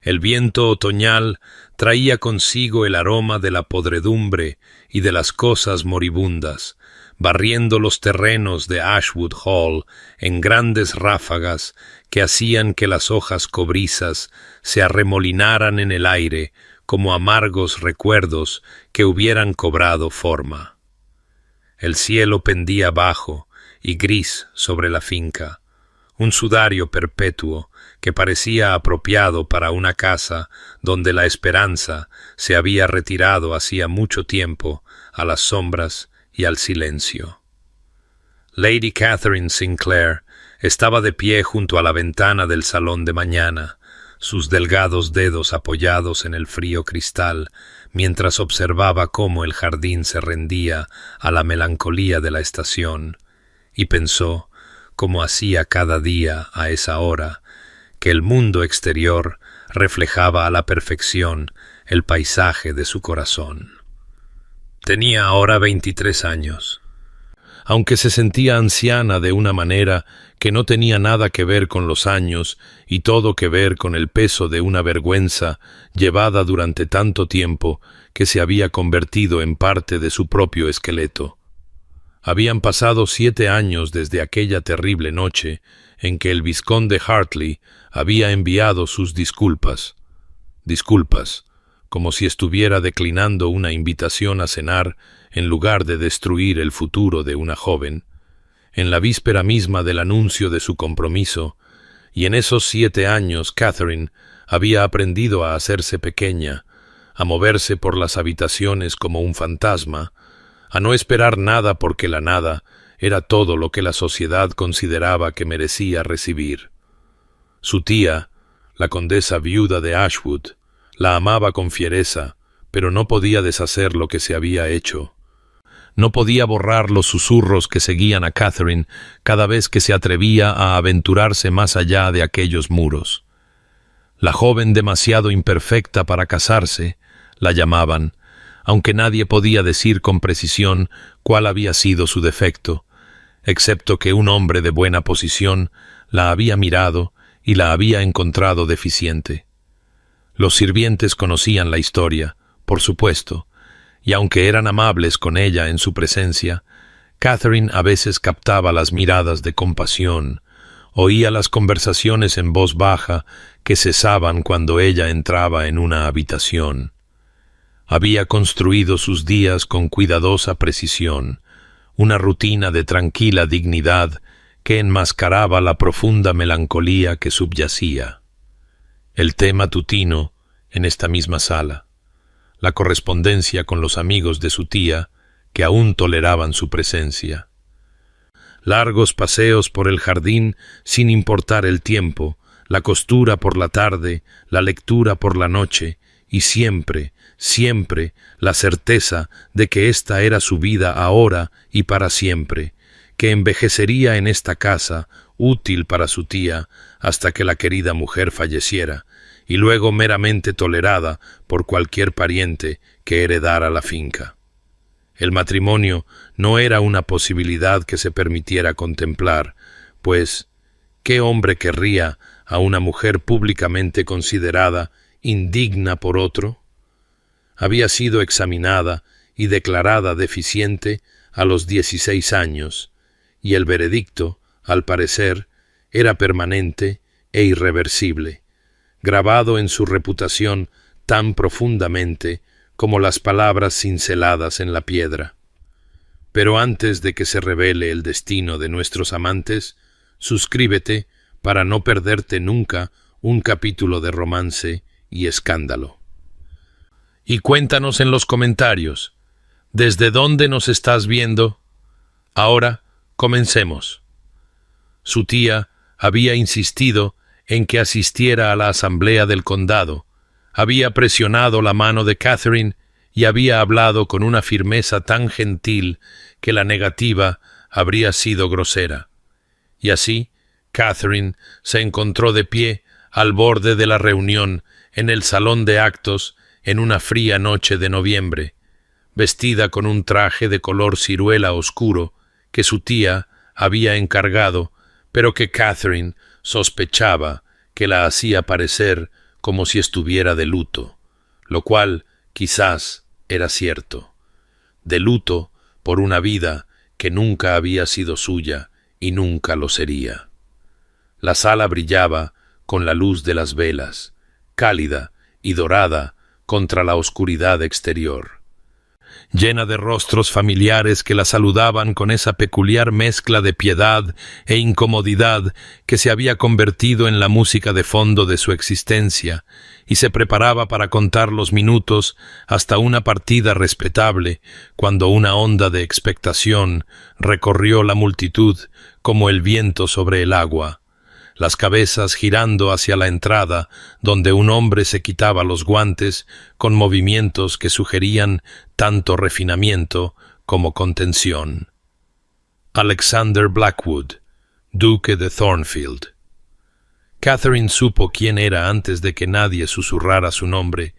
El viento otoñal traía consigo el aroma de la podredumbre y de las cosas moribundas, barriendo los terrenos de Ashwood Hall en grandes ráfagas que hacían que las hojas cobrizas se arremolinaran en el aire como amargos recuerdos que hubieran cobrado forma. El cielo pendía bajo y gris sobre la finca, un sudario perpetuo que parecía apropiado para una casa donde la esperanza se había retirado hacía mucho tiempo a las sombras y al silencio. Lady Catherine Sinclair estaba de pie junto a la ventana del salón de mañana, sus delgados dedos apoyados en el frío cristal, mientras observaba cómo el jardín se rendía a la melancolía de la estación, y pensó, como hacía cada día a esa hora, que el mundo exterior reflejaba a la perfección el paisaje de su corazón. Tenía ahora 23 años. Aunque se sentía anciana de una manera que no tenía nada que ver con los años y todo que ver con el peso de una vergüenza llevada durante tanto tiempo que se había convertido en parte de su propio esqueleto. Habían pasado 7 años desde aquella terrible noche en que el vizconde Hartley había enviado sus disculpas, como si estuviera declinando una invitación a cenar en lugar de destruir el futuro de una joven, en la víspera misma del anuncio de su compromiso, y en esos 7 años Catherine había aprendido a hacerse pequeña, a moverse por las habitaciones como un fantasma, a no esperar nada porque la nada era todo lo que la sociedad consideraba que merecía recibir. Su tía, la condesa viuda de Ashwood, la amaba con fiereza, pero no podía deshacer lo que se había hecho. No podía borrar los susurros que seguían a Catherine cada vez que se atrevía a aventurarse más allá de aquellos muros. La joven demasiado imperfecta para casarse, la llamaban, aunque nadie podía decir con precisión cuál había sido su defecto, excepto que un hombre de buena posición la había mirado y la había encontrado deficiente. Los sirvientes conocían la historia, por supuesto, y aunque eran amables con ella en su presencia, Catherine a veces captaba las miradas de compasión, oía las conversaciones en voz baja que cesaban cuando ella entraba en una habitación. Había construido sus días con cuidadosa precisión, una rutina de tranquila dignidad que enmascaraba la profunda melancolía que subyacía. El té matutino en esta misma sala, la correspondencia con los amigos de su tía, que aún toleraban su presencia. Largos paseos por el jardín sin importar el tiempo, la costura por la tarde, la lectura por la noche, y siempre, siempre la certeza de que esta era su vida ahora y para siempre, que envejecería en esta casa, útil para su tía, hasta que la querida mujer falleciera, y luego meramente tolerada por cualquier pariente que heredara la finca. El matrimonio no era una posibilidad que se permitiera contemplar, pues, ¿qué hombre querría a una mujer públicamente considerada indigna por otro? Había sido examinada y declarada deficiente a los 16 años, y el veredicto, al parecer, era permanente e irreversible, grabado en su reputación tan profundamente como las palabras cinceladas en la piedra. Pero antes de que se revele el destino de nuestros amantes, suscríbete para no perderte nunca un capítulo de romance y escándalo. Y cuéntanos en los comentarios, ¿desde dónde nos estás viendo? Ahora, comencemos. Su tía había insistido en que asistiera a la asamblea del condado, había presionado la mano de Catherine y había hablado con una firmeza tan gentil que la negativa habría sido grosera. Y así, Catherine se encontró de pie al borde de la reunión en el salón de actos en una fría noche de noviembre, vestida con un traje de color ciruela oscuro que su tía había encargado, pero que Catherine sospechaba que la hacía parecer como si estuviera de luto, lo cual quizás era cierto. De luto por una vida que nunca había sido suya y nunca lo sería. La sala brillaba con la luz de las velas, cálida y dorada contra la oscuridad exterior, llena de rostros familiares que la saludaban con esa peculiar mezcla de piedad e incomodidad que se había convertido en la música de fondo de su existencia, y se preparaba para contar los minutos hasta una partida respetable, cuando una onda de expectación recorrió la multitud como el viento sobre el agua, las cabezas girando hacia la entrada, donde un hombre se quitaba los guantes con movimientos que sugerían tanto refinamiento como contención. Alexander Blackwood, duque de Thornfield. Catherine supo quién era antes de que nadie susurrara su nombre,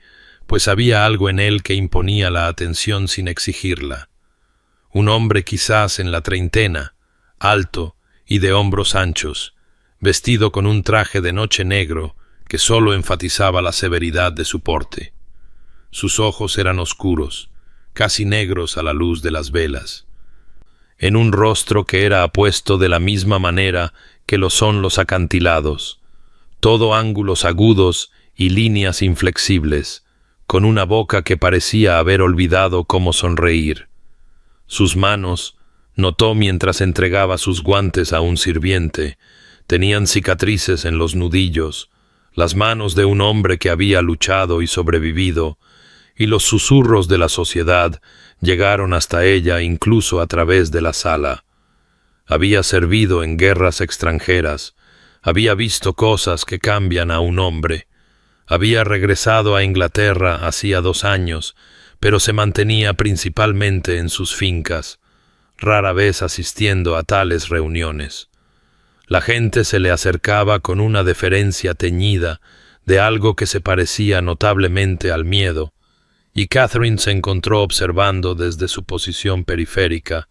pues había algo en él que imponía la atención sin exigirla. Un hombre quizás en la treintena, alto y de hombros anchos, vestido con un traje de noche negro que sólo enfatizaba la severidad de su porte. Sus ojos eran oscuros, casi negros a la luz de las velas. En un rostro que era apuesto de la misma manera que lo son los acantilados, todo ángulos agudos y líneas inflexibles, con una boca que parecía haber olvidado cómo sonreír. Sus manos, notó mientras entregaba sus guantes a un sirviente, tenían cicatrices en los nudillos, las manos de un hombre que había luchado y sobrevivido, y los susurros de la sociedad llegaron hasta ella incluso a través de la sala. Había servido en guerras extranjeras, había visto cosas que cambian a un hombre, había regresado a Inglaterra hacía 2 años, pero se mantenía principalmente en sus fincas, rara vez asistiendo a tales reuniones. La gente se le acercaba con una deferencia teñida de algo que se parecía notablemente al miedo, y Catherine se encontró observando desde su posición periférica,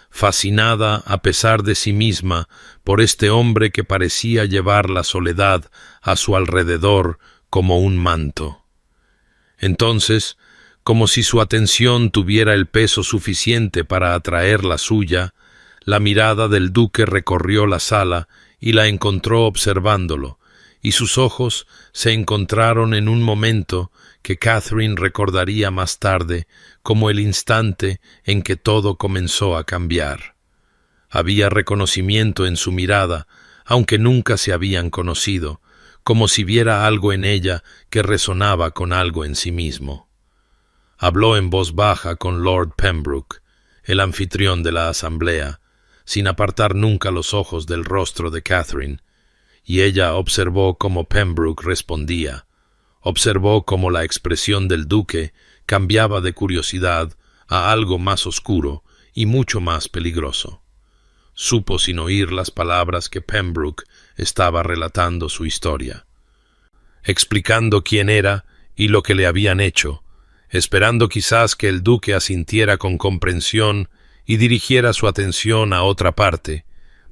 fascinada a pesar de sí misma por este hombre que parecía llevar la soledad a su alrededor como un manto. Entonces, como si su atención tuviera el peso suficiente para atraer la suya, la mirada del duque recorrió la sala y la encontró observándolo, y sus ojos se encontraron en un momento que Catherine recordaría más tarde como el instante en que todo comenzó a cambiar. Había reconocimiento en su mirada, aunque nunca se habían conocido, como si viera algo en ella que resonaba con algo en sí mismo. Habló en voz baja con Lord Pembroke, el anfitrión de la asamblea, sin apartar nunca los ojos del rostro de Catherine, y ella observó cómo Pembroke respondía, observó cómo la expresión del duque cambiaba de curiosidad a algo más oscuro y mucho más peligroso. Supo sin oír las palabras que Pembroke estaba relatando su historia, explicando quién era y lo que le habían hecho, esperando quizás que el duque asintiera con comprensión y dirigiera su atención a otra parte,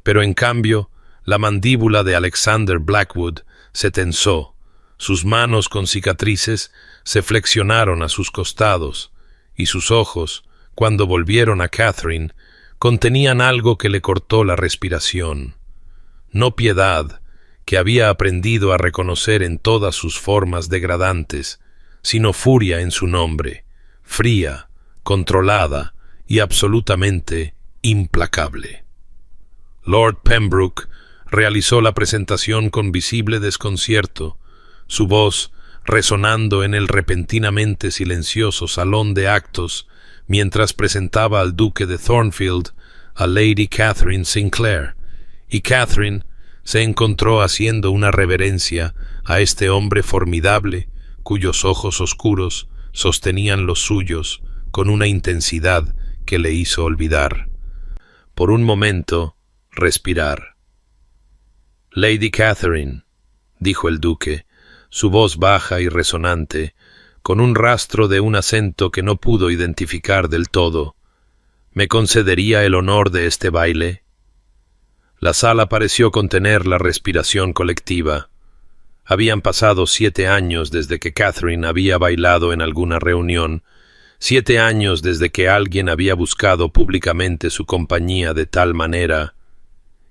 pero en cambio la mandíbula de Alexander Blackwood se tensó, sus manos con cicatrices se flexionaron a sus costados, y sus ojos, cuando volvieron a Catherine, contenían algo que le cortó la respiración. No piedad, que había aprendido a reconocer en todas sus formas degradantes, sino furia en su nombre, fría, controlada y absolutamente implacable. Lord Pembroke realizó la presentación con visible desconcierto, su voz resonando en el repentinamente silencioso salón de actos mientras presentaba al duque de Thornfield a Lady Catherine Sinclair, y Catherine se encontró haciendo una reverencia a este hombre formidable cuyos ojos oscuros sostenían los suyos con una intensidad que le hizo olvidar, por un momento, respirar. «Lady Catherine», dijo el duque, su voz baja y resonante, con un rastro de un acento que no pudo identificar del todo, «¿me concedería el honor de este baile?» La sala pareció contener la respiración colectiva. Habían pasado 7 años desde que Catherine había bailado en alguna reunión, 7 años desde que alguien había buscado públicamente su compañía de tal manera,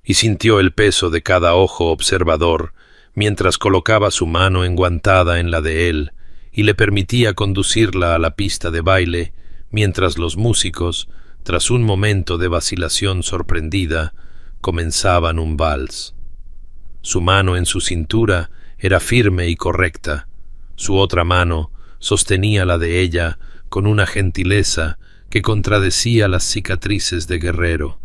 y sintió el peso de cada ojo observador mientras colocaba su mano enguantada en la de él y le permitía conducirla a la pista de baile, mientras los músicos, tras un momento de vacilación sorprendida, comenzaban un vals. Su mano en su cintura era firme y correcta. Su otra mano sostenía la de ella con una gentileza que contradecía las cicatrices de guerrero.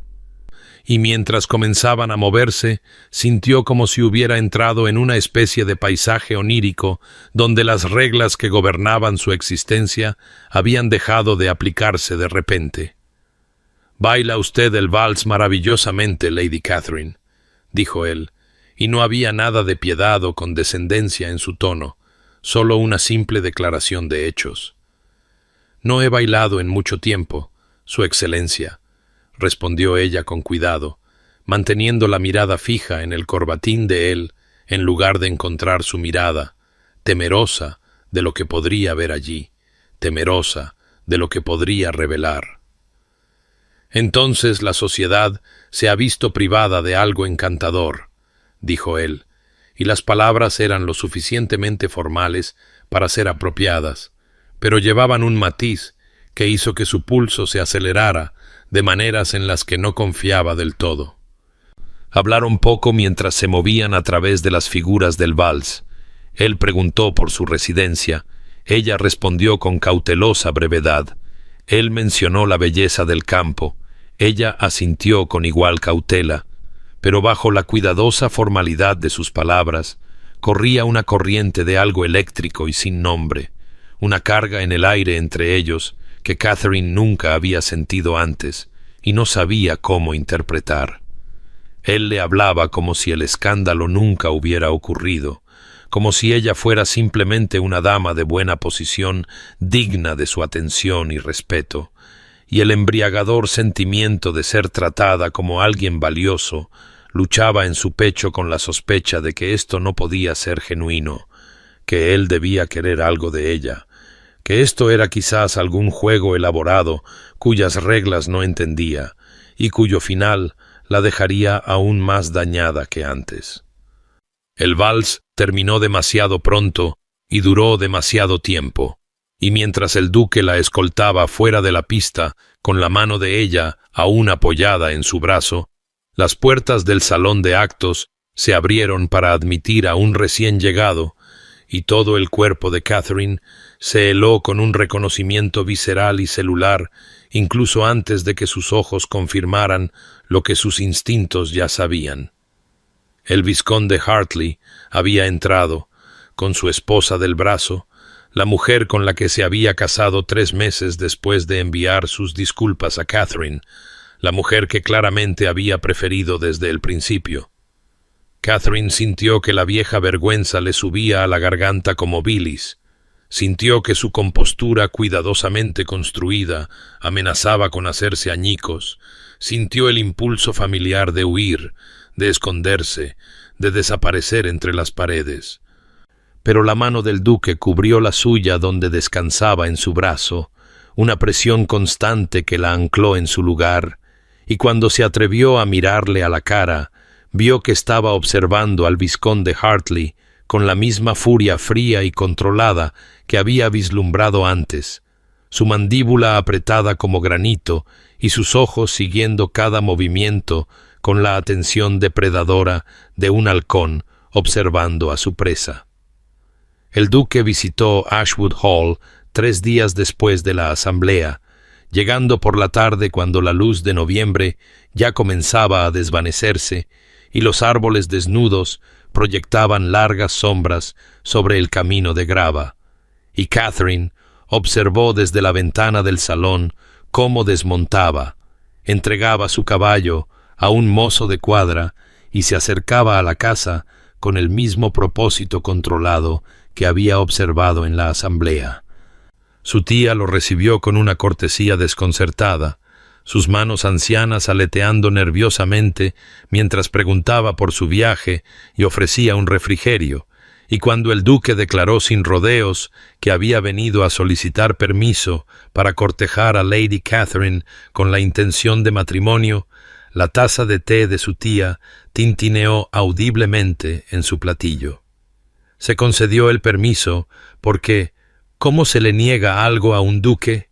Y mientras comenzaban a moverse, sintió como si hubiera entrado en una especie de paisaje onírico donde las reglas que gobernaban su existencia habían dejado de aplicarse de repente. «Baila usted el vals maravillosamente, Lady Catherine», dijo él, y no había nada de piedad o condescendencia en su tono, solo una simple declaración de hechos. «No he bailado en mucho tiempo, Su Excelencia», respondió ella con cuidado, manteniendo la mirada fija en el corbatín de él en lugar de encontrar su mirada, temerosa de lo que podría ver allí, temerosa de lo que podría revelar. «Entonces la sociedad se ha visto privada de algo encantador», dijo él, y las palabras eran lo suficientemente formales para ser apropiadas, pero llevaban un matiz que hizo que su pulso se acelerara de maneras en las que no confiaba del todo. Hablaron poco mientras se movían a través de las figuras del vals. Él preguntó por su residencia, ella respondió con cautelosa brevedad. Él mencionó la belleza del campo, ella asintió con igual cautela, pero bajo la cuidadosa formalidad de sus palabras, corría una corriente de algo eléctrico y sin nombre, una carga en el aire entre ellos que Catherine nunca había sentido antes y no sabía cómo interpretar. Él le hablaba como si el escándalo nunca hubiera ocurrido, como si ella fuera simplemente una dama de buena posición digna de su atención y respeto, y el embriagador sentimiento de ser tratada como alguien valioso luchaba en su pecho con la sospecha de que esto no podía ser genuino, que él debía querer algo de ella, que esto era quizás algún juego elaborado cuyas reglas no entendía y cuyo final la dejaría aún más dañada que antes. El vals terminó demasiado pronto y duró demasiado tiempo, y mientras el duque la escoltaba fuera de la pista con la mano de ella aún apoyada en su brazo, las puertas del salón de actos se abrieron para admitir a un recién llegado, y todo el cuerpo de Catherine se heló con un reconocimiento visceral y celular, incluso antes de que sus ojos confirmaran lo que sus instintos ya sabían. El vizconde Hartley había entrado, con su esposa del brazo, la mujer con la que se había casado 3 meses después de enviar sus disculpas a Catherine, la mujer que claramente había preferido desde el principio. Catherine sintió que la vieja vergüenza le subía a la garganta como bilis, sintió que su compostura cuidadosamente construida amenazaba con hacerse añicos, sintió el impulso familiar de huir, de esconderse, de desaparecer entre las paredes. Pero la mano del duque cubrió la suya donde descansaba en su brazo, una presión constante que la ancló en su lugar, y cuando se atrevió a mirarle a la cara, vio que estaba observando al vizconde Hartley con la misma furia fría y controlada que había vislumbrado antes, su mandíbula apretada como granito y sus ojos siguiendo cada movimiento con la atención depredadora de un halcón observando a su presa. El duque visitó Ashwood Hall 3 días después de la asamblea, llegando por la tarde cuando la luz de noviembre ya comenzaba a desvanecerse y los árboles desnudos proyectaban largas sombras sobre el camino de grava, y Catherine observó desde la ventana del salón cómo desmontaba, entregaba su caballo a un mozo de cuadra y se acercaba a la casa con el mismo propósito controlado que había observado en la asamblea. Su tía lo recibió con una cortesía desconcertada, sus manos ancianas aleteando nerviosamente mientras preguntaba por su viaje y ofrecía un refrigerio, y cuando el duque declaró sin rodeos que había venido a solicitar permiso para cortejar a Lady Catherine con la intención de matrimonio, la taza de té de su tía tintineó audiblemente en su platillo. Se concedió el permiso porque ¿cómo se le niega algo a un duque?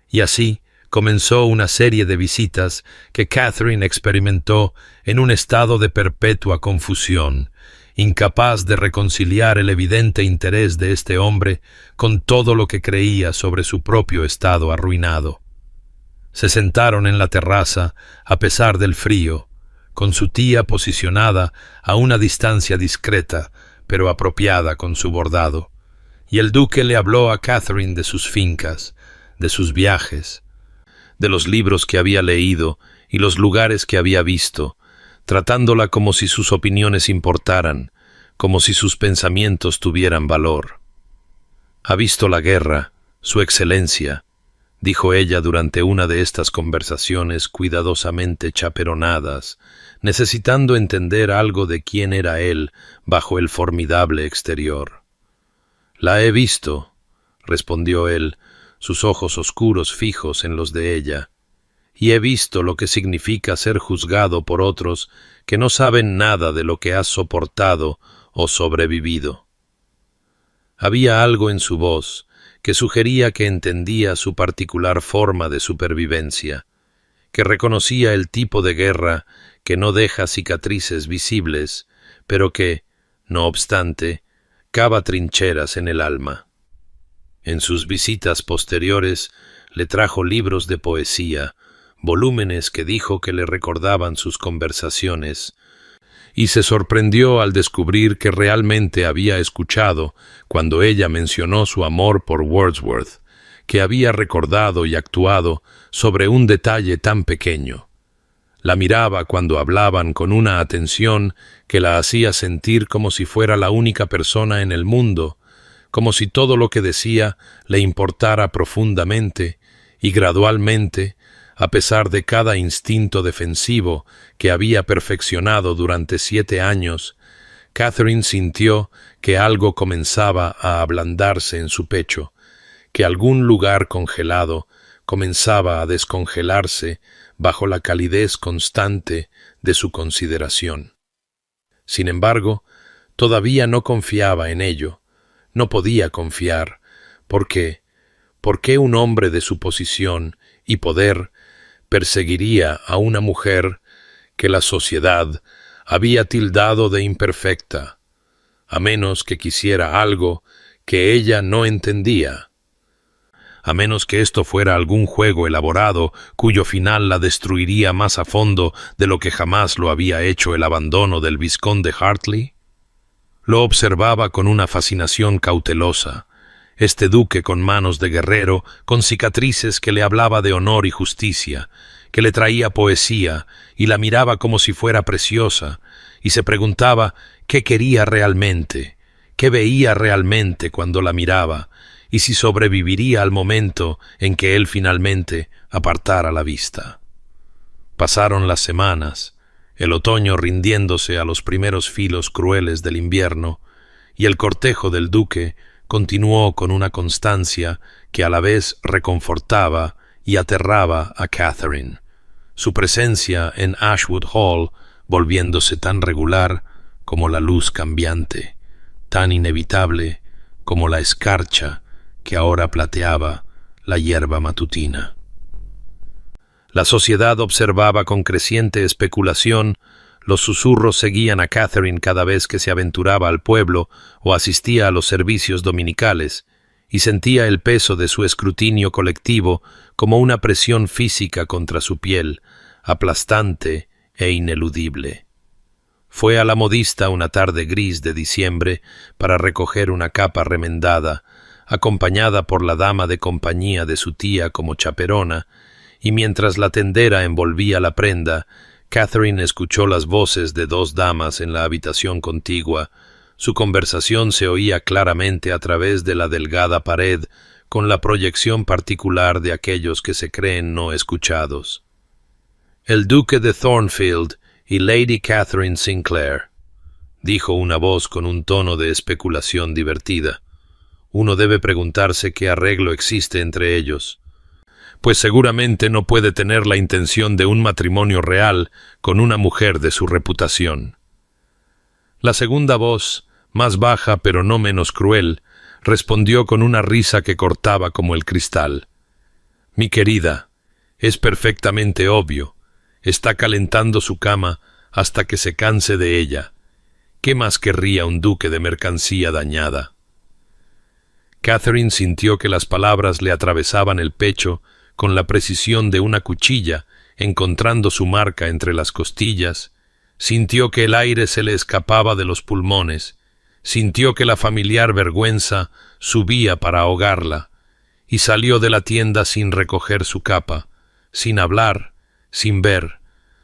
Y así comenzó una serie de visitas que Catherine experimentó en un estado de perpetua confusión, incapaz de reconciliar el evidente interés de este hombre con todo lo que creía sobre su propio estado arruinado. Se sentaron en la terraza, a pesar del frío, con su tía posicionada a una distancia discreta, pero apropiada con su bordado, y el duque le habló a Catherine de sus fincas, de sus viajes, de los libros que había leído y los lugares que había visto, tratándola como si sus opiniones importaran, como si sus pensamientos tuvieran valor. «Ha visto la guerra, Su Excelencia», dijo ella durante una de estas conversaciones cuidadosamente chaperonadas, necesitando entender algo de quién era él bajo el formidable exterior. «La he visto», respondió él, sus ojos oscuros fijos en los de ella, «y he visto lo que significa ser juzgado por otros que no saben nada de lo que has soportado o sobrevivido». Había algo en su voz que sugería que entendía su particular forma de supervivencia, que reconocía el tipo de guerra que no deja cicatrices visibles, pero que, no obstante, cava trincheras en el alma. En sus visitas posteriores le trajo libros de poesía, volúmenes que dijo que le recordaban sus conversaciones, y se sorprendió al descubrir que realmente había escuchado cuando ella mencionó su amor por Wordsworth, que había recordado y actuado sobre un detalle tan pequeño. La miraba cuando hablaban con una atención que la hacía sentir como si fuera la única persona en el mundo, como si todo lo que decía le importara profundamente y gradualmente, a pesar de cada instinto defensivo que había perfeccionado durante 7 años, Catherine sintió que algo comenzaba a ablandarse en su pecho, que algún lugar congelado comenzaba a descongelarse bajo la calidez constante de su consideración. Sin embargo, todavía no confiaba en ello, no podía confiar, porque ¿por qué un hombre de su posición y poder perseguiría a una mujer que la sociedad había tildado de imperfecta, a menos que quisiera algo que ella no entendía? A menos que esto fuera algún juego elaborado cuyo final la destruiría más a fondo de lo que jamás lo había hecho el abandono del vizconde Hartley. Lo observaba con una fascinación cautelosa, este duque con manos de guerrero, con cicatrices, que le hablaba de honor y justicia, que le traía poesía y la miraba como si fuera preciosa, y se preguntaba qué quería realmente, qué veía realmente cuando la miraba, y si sobreviviría al momento en que él finalmente apartara la vista. Pasaron las semanas, el otoño rindiéndose a los primeros filos crueles del invierno, y el cortejo del duque continuó con una constancia que a la vez reconfortaba y aterraba a Catherine, su presencia en Ashwood Hall volviéndose tan regular como la luz cambiante, tan inevitable como la escarcha que ahora plateaba la hierba matutina. La sociedad observaba con creciente especulación. Los susurros seguían a Catherine cada vez que se aventuraba al pueblo o asistía a los servicios dominicales, y sentía el peso de su escrutinio colectivo como una presión física contra su piel, aplastante e ineludible. Fue a la modista una tarde gris de diciembre para recoger una capa remendada, acompañada por la dama de compañía de su tía como chaperona, y mientras la tendera envolvía la prenda, Catherine escuchó las voces de 2 damas en la habitación contigua. Su conversación se oía claramente a través de la delgada pared, con la proyección particular de aquellos que se creen no escuchados. El duque de Thornfield y Lady Catherine Sinclair, dijo una voz con un tono de especulación divertida. Uno debe preguntarse qué arreglo existe entre ellos, pues seguramente no puede tener la intención de un matrimonio real con una mujer de su reputación. La segunda voz, más baja pero no menos cruel, respondió con una risa que cortaba como el cristal. Mi querida, es perfectamente obvio. Está calentando su cama hasta que se canse de ella. ¿Qué más querría un duque de mercancía dañada? Catherine sintió que las palabras le atravesaban el pecho con la precisión de una cuchilla, encontrando su marca entre las costillas. Sintió que el aire se le escapaba de los pulmones. Sintió que la familiar vergüenza subía para ahogarla, y salió de la tienda sin recoger su capa, sin hablar, sin ver,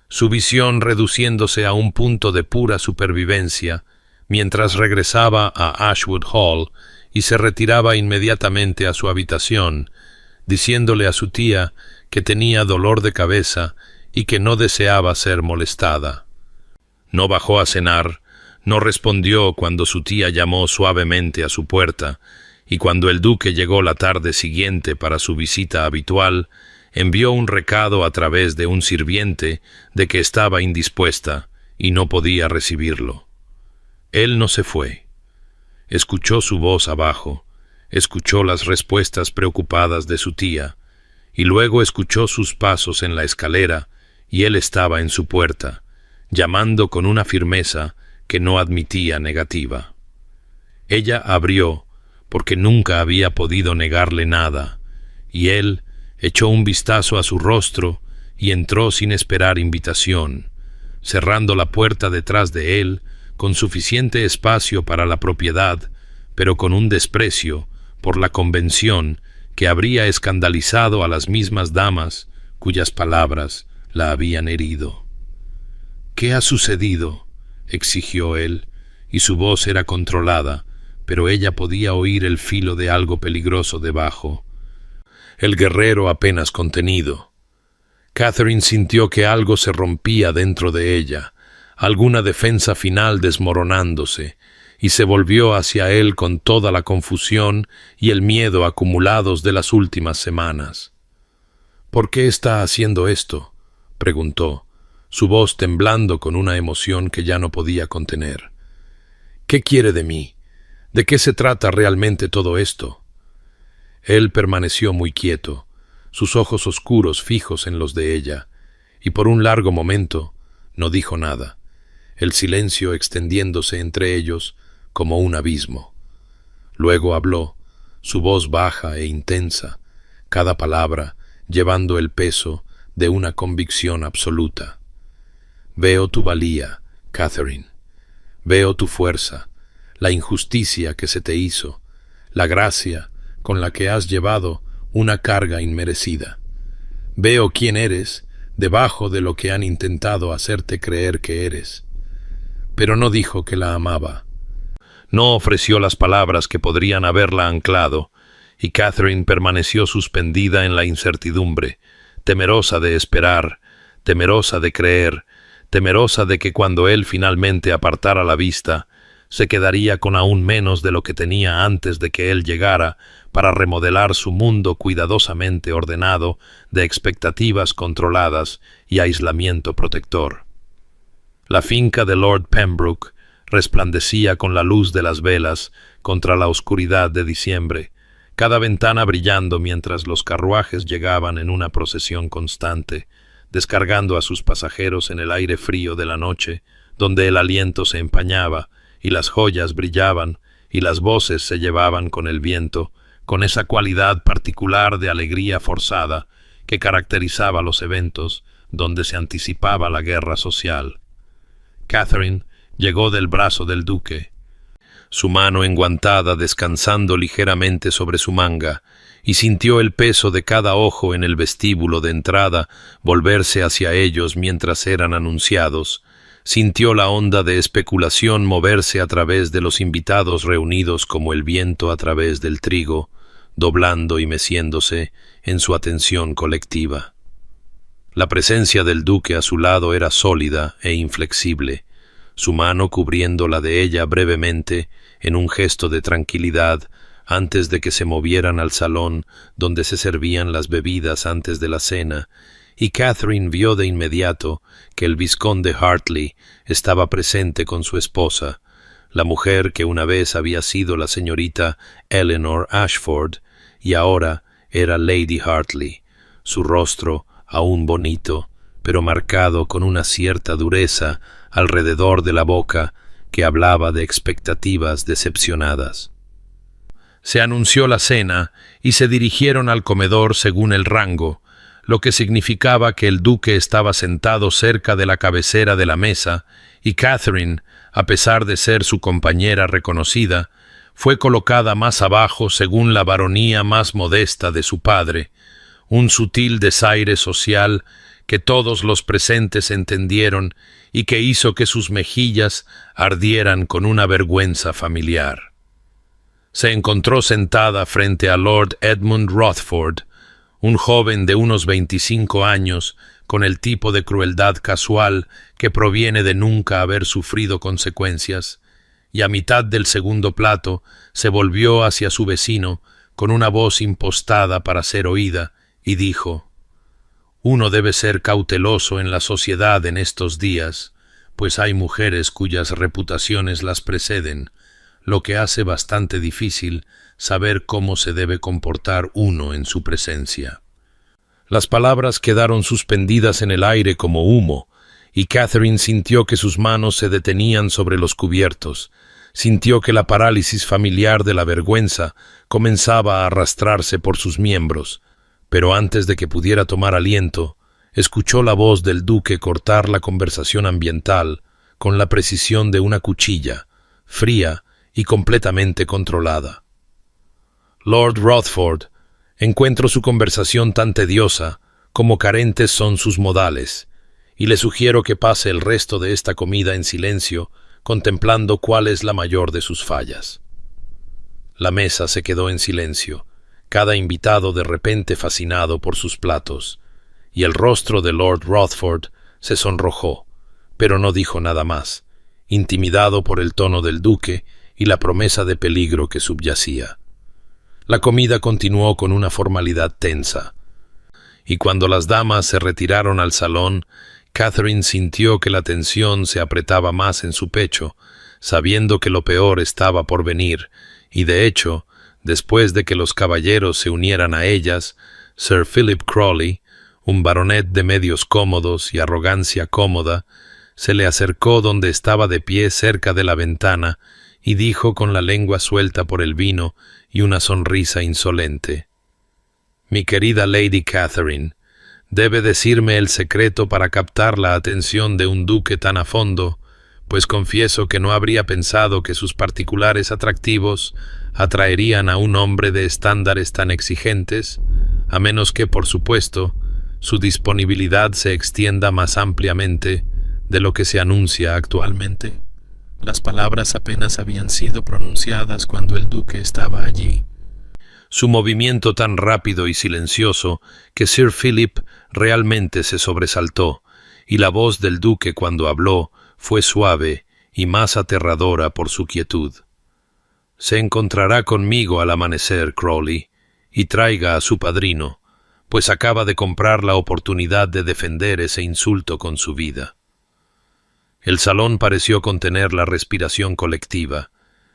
su visión reduciéndose a un punto de pura supervivencia, mientras regresaba a Ashwood Hall y se retiraba inmediatamente a su habitación, diciéndole a su tía que tenía dolor de cabeza y que no deseaba ser molestada. No bajó a cenar, no respondió cuando su tía llamó suavemente a su puerta, y cuando el duque llegó la tarde siguiente para su visita habitual, envió un recado a través de un sirviente de que estaba indispuesta y no podía recibirlo. Él no se fue. Escuchó su voz abajo, escuchó las respuestas preocupadas de su tía, y luego escuchó sus pasos en la escalera, y él estaba en su puerta, llamando con una firmeza que no admitía negativa. Ella abrió, porque nunca había podido negarle nada, y él echó un vistazo a su rostro y entró sin esperar invitación, cerrando la puerta detrás de él con suficiente espacio para la propiedad, pero con un desprecio por la convención que habría escandalizado a las mismas damas cuyas palabras la habían herido. «¿Qué ha sucedido?», exigió él, y su voz era controlada, pero ella podía oír el filo de algo peligroso debajo. El guerrero apenas contenido. Catherine sintió que algo se rompía dentro de ella, alguna defensa final desmoronándose, y se volvió hacia él con toda la confusión y el miedo acumulados de las últimas semanas. «¿Por qué está haciendo esto?», preguntó, su voz temblando con una emoción que ya no podía contener. «¿Qué quiere de mí? ¿De qué se trata realmente todo esto?». Él permaneció muy quieto, sus ojos oscuros fijos en los de ella, y por un largo momento no dijo nada, el silencio extendiéndose entre ellos como un abismo. Luego habló, su voz baja e intensa, cada palabra llevando el peso de una convicción absoluta. «Veo tu valía, Catherine. Veo tu fuerza, la injusticia que se te hizo, la gracia con la que has llevado una carga inmerecida. Veo quién eres debajo de lo que han intentado hacerte creer que eres». Pero no dijo que la amaba. No ofreció las palabras que podrían haberla anclado, y Catherine permaneció suspendida en la incertidumbre, temerosa de esperar, temerosa de creer, temerosa de que cuando él finalmente apartara la vista, se quedaría con aún menos de lo que tenía antes de que él llegara para remodelar su mundo cuidadosamente ordenado de expectativas controladas y aislamiento protector. La finca de Lord Pembroke resplandecía con la luz de las velas contra la oscuridad de diciembre, cada ventana brillando mientras los carruajes llegaban en una procesión constante, descargando a sus pasajeros en el aire frío de la noche, donde el aliento se empañaba, y las joyas brillaban, y las voces se llevaban con el viento, con esa cualidad particular de alegría forzada que caracterizaba los eventos donde se anticipaba la guerra social. Catherine llegó del brazo del duque, su mano enguantada descansando ligeramente sobre su manga, y sintió el peso de cada ojo en el vestíbulo de entrada volverse hacia ellos mientras eran anunciados. Sintió la onda de especulación moverse a través de los invitados reunidos como el viento a través del trigo, doblando y meciéndose en su atención colectiva. La presencia del duque a su lado era sólida e inflexible. su mano cubriendo la de ella brevemente, en un gesto de tranquilidad, antes de que se movieran al salón donde se servían las bebidas antes de la cena, y Catherine vio de inmediato que el vizconde Hartley estaba presente con su esposa, la mujer que una vez había sido la señorita Eleanor Ashford y ahora era Lady Hartley, su rostro aún bonito, pero marcado con una cierta dureza alrededor de la boca que hablaba de expectativas decepcionadas. Se anunció la cena y se dirigieron al comedor según el rango, lo que significaba que el duque estaba sentado cerca de la cabecera de la mesa y Catherine, a pesar de ser su compañera reconocida, fue colocada más abajo según la baronía más modesta de su padre, un sutil desaire social que todos los presentes entendieron y que hizo que sus mejillas ardieran con una vergüenza familiar. Se encontró sentada frente a Lord Edmund Rothford, un joven de unos 25 años, con el tipo de crueldad casual que proviene de nunca haber sufrido consecuencias, y a mitad del segundo plato se volvió hacia su vecino con una voz impostada para ser oída, y dijo: «Uno debe ser cauteloso en la sociedad en estos días, pues hay mujeres cuyas reputaciones las preceden, lo que hace bastante difícil saber cómo se debe comportar uno en su presencia». Las palabras quedaron suspendidas en el aire como humo, y Catherine sintió que sus manos se detenían sobre los cubiertos, sintió que la parálisis familiar de la vergüenza comenzaba a arrastrarse por sus miembros, pero antes de que pudiera tomar aliento, escuchó la voz del duque cortar la conversación ambiental con la precisión de una cuchilla, fría y completamente controlada. «Lord Rothford, encuentro su conversación tan tediosa como carentes son sus modales, y le sugiero que pase el resto de esta comida en silencio, contemplando cuál es la mayor de sus fallas». La mesa se quedó en silencio, cada invitado de repente fascinado por sus platos, y el rostro de Lord Rothford se sonrojó, pero no dijo nada más, intimidado por el tono del duque y la promesa de peligro que subyacía. La comida continuó con una formalidad tensa, y cuando las damas se retiraron al salón, Catherine sintió que la tensión se apretaba más en su pecho, sabiendo que lo peor estaba por venir, y de hecho, después de que los caballeros se unieran a ellas, Sir Philip Crawley, un baronet de medios cómodos y arrogancia cómoda, se le acercó donde estaba de pie cerca de la ventana y dijo con la lengua suelta por el vino y una sonrisa insolente: «Mi querida Lady Catherine, debe decirme el secreto para captar la atención de un duque tan a fondo, pues confieso que no habría pensado que sus particulares atractivos atraerían a un hombre de estándares tan exigentes, a menos que, por supuesto, su disponibilidad se extienda más ampliamente de lo que se anuncia actualmente». Las palabras apenas habían sido pronunciadas cuando el duque estaba allí. Su movimiento tan rápido y silencioso que Sir Philip realmente se sobresaltó, y la voz del duque cuando habló fue suave y más aterradora por su quietud. «Se encontrará conmigo al amanecer, Crawley, y traiga a su padrino, pues acaba de comprar la oportunidad de defender ese insulto con su vida». El salón pareció contener la respiración colectiva,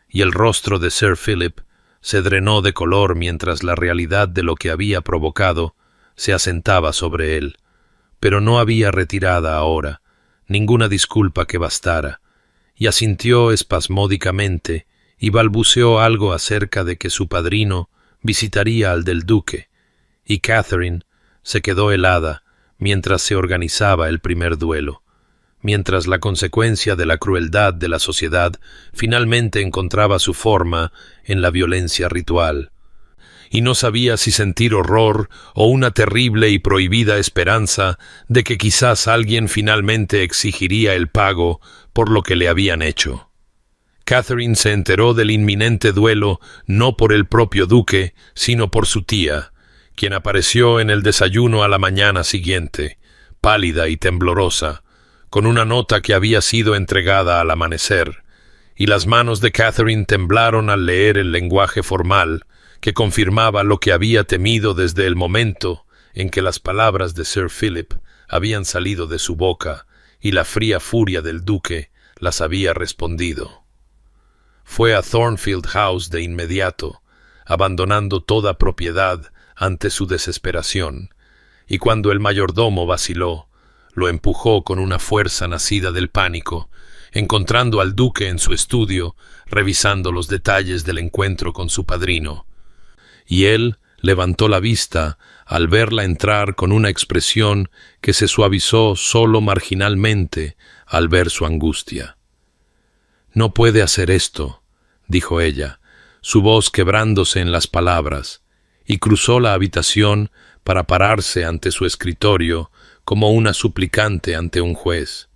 y el rostro de Sir Philip se drenó de color mientras la realidad de lo que había provocado se asentaba sobre él, pero no había retirada ahora, ninguna disculpa que bastara, y asintió espasmódicamente y balbuceó algo acerca de que su padrino visitaría al del duque, y Catherine se quedó helada mientras se organizaba el primer duelo, mientras la consecuencia de la crueldad de la sociedad finalmente encontraba su forma en la violencia ritual, y no sabía si sentir horror o una terrible y prohibida esperanza de que quizás alguien finalmente exigiría el pago por lo que le habían hecho. Catherine se enteró del inminente duelo no por el propio duque, sino por su tía, quien apareció en el desayuno a la mañana siguiente, pálida y temblorosa, con una nota que había sido entregada al amanecer, y las manos de Catherine temblaron al leer el lenguaje formal que confirmaba lo que había temido desde el momento en que las palabras de Sir Philip habían salido de su boca y la fría furia del duque las había respondido. Fue a Thornfield House de inmediato, abandonando toda propiedad ante su desesperación, y cuando el mayordomo vaciló, lo empujó con una fuerza nacida del pánico, encontrando al duque en su estudio, revisando los detalles del encuentro con su padrino. Y él levantó la vista al verla entrar con una expresión que se suavizó solo marginalmente al ver su angustia. «No puede hacer esto», dijo ella, su voz quebrándose en las palabras, y cruzó la habitación para pararse ante su escritorio como una suplicante ante un juez.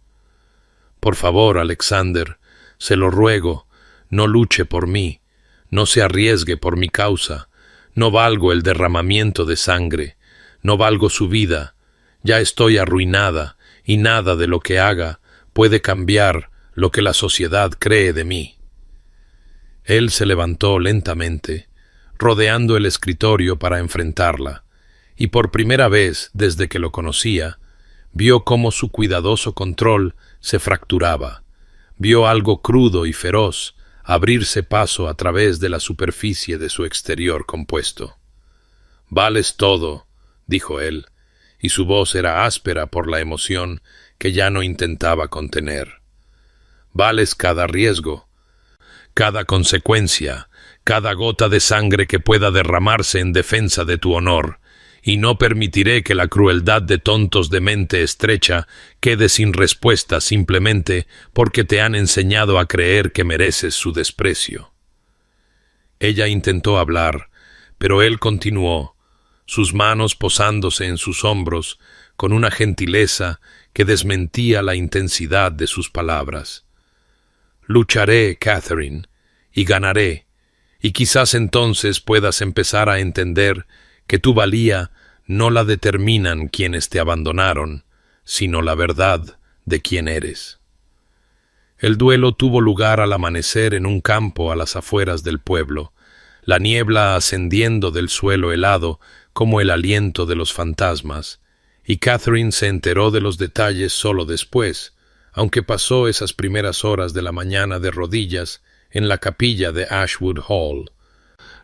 «Por favor, Alexander, se lo ruego, no luche por mí, no se arriesgue por mi causa. No valgo el derramamiento de sangre, no valgo su vida, ya estoy arruinada y nada de lo que haga puede cambiar lo que la sociedad cree de mí». Él se levantó lentamente, rodeando el escritorio para enfrentarla, y por primera vez desde que lo conocía, vio cómo su cuidadoso control se fracturaba, vio algo crudo y feroz abrirse paso a través de la superficie de su exterior compuesto. «Vales todo», dijo él, y su voz era áspera por la emoción que ya no intentaba contener. «Vales cada riesgo, cada consecuencia, cada gota de sangre que pueda derramarse en defensa de tu honor, y no permitiré que la crueldad de tontos de mente estrecha quede sin respuesta simplemente porque te han enseñado a creer que mereces su desprecio». Ella intentó hablar, pero él continuó, sus manos posándose en sus hombros con una gentileza que desmentía la intensidad de sus palabras. «Lucharé, Catherine, y ganaré, y quizás entonces puedas empezar a entender que tu valía no la determinan quienes te abandonaron, sino la verdad de quién eres». El duelo tuvo lugar al amanecer en un campo a las afueras del pueblo, la niebla ascendiendo del suelo helado como el aliento de los fantasmas, y Catherine se enteró de los detalles solo después, aunque pasó esas primeras horas de la mañana de rodillas en la capilla de Ashwood Hall,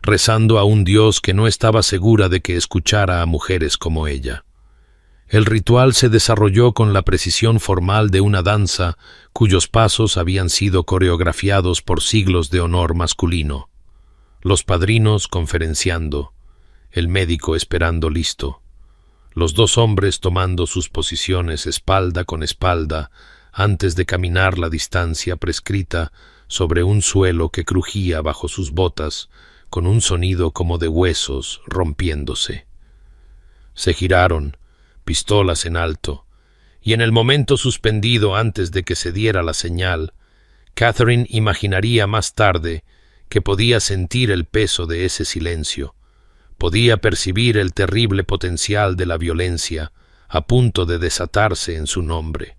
rezando a un Dios que no estaba segura de que escuchara a mujeres como ella. El ritual se desarrolló con la precisión formal de una danza cuyos pasos habían sido coreografiados por siglos de honor masculino. Los padrinos conferenciando, el médico esperando listo, los dos hombres tomando sus posiciones espalda con espalda antes de caminar la distancia prescrita sobre un suelo que crujía bajo sus botas con un sonido como de huesos rompiéndose. Se giraron, pistolas en alto, y en el momento suspendido antes de que se diera la señal, Catherine imaginaría más tarde que podía sentir el peso de ese silencio, podía percibir el terrible potencial de la violencia a punto de desatarse en su nombre.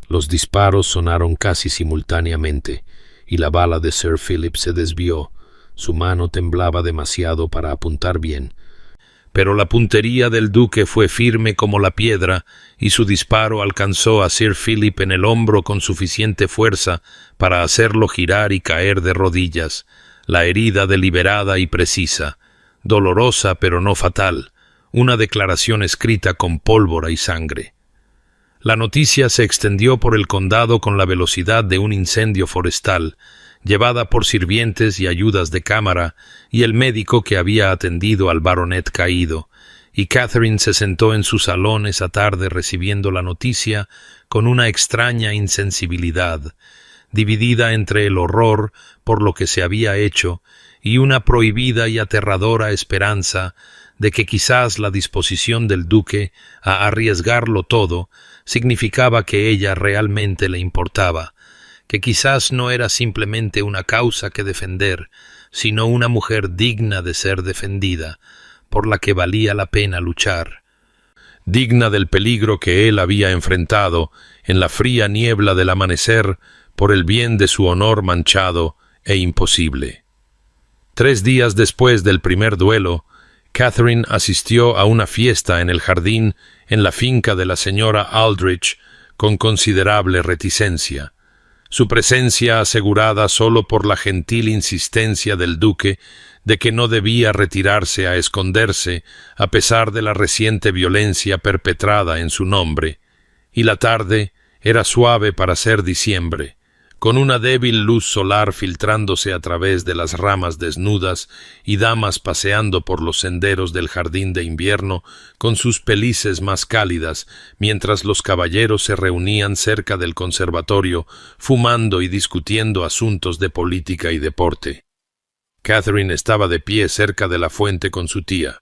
Los disparos sonaron casi simultáneamente, y la bala de Sir Philip se desvió. Su mano temblaba demasiado para apuntar bien, pero la puntería del duque fue firme como la piedra y su disparo alcanzó a Sir Philip en el hombro con suficiente fuerza para hacerlo girar y caer de rodillas, la herida deliberada y precisa, dolorosa pero no fatal, una declaración escrita con pólvora y sangre. La noticia se extendió por el condado con la velocidad de un incendio forestal, llevada por sirvientes y ayudas de cámara y el médico que había atendido al baronet caído, y Catherine se sentó en su salón esa tarde recibiendo la noticia con una extraña insensibilidad, dividida entre el horror por lo que se había hecho y una prohibida y aterradora esperanza de que quizás la disposición del duque a arriesgarlo todo significaba que ella realmente le importaba, que quizás no era simplemente una causa que defender, sino una mujer digna de ser defendida, por la que valía la pena luchar. digna del peligro que él había enfrentado en la fría niebla del amanecer por el bien de su honor manchado e imposible. 3 días después del primer duelo, Catherine asistió a una fiesta en el jardín en la finca de la señora Aldrich con considerable reticencia. Su presencia asegurada solo por la gentil insistencia del duque de que no debía retirarse a esconderse a pesar de la reciente violencia perpetrada en su nombre, y la tarde era suave para ser diciembre, con una débil luz solar filtrándose a través de las ramas desnudas y damas paseando por los senderos del jardín de invierno con sus pelices más cálidas, mientras los caballeros se reunían cerca del conservatorio, fumando y discutiendo asuntos de política y deporte. Catherine estaba de pie cerca de la fuente con su tía,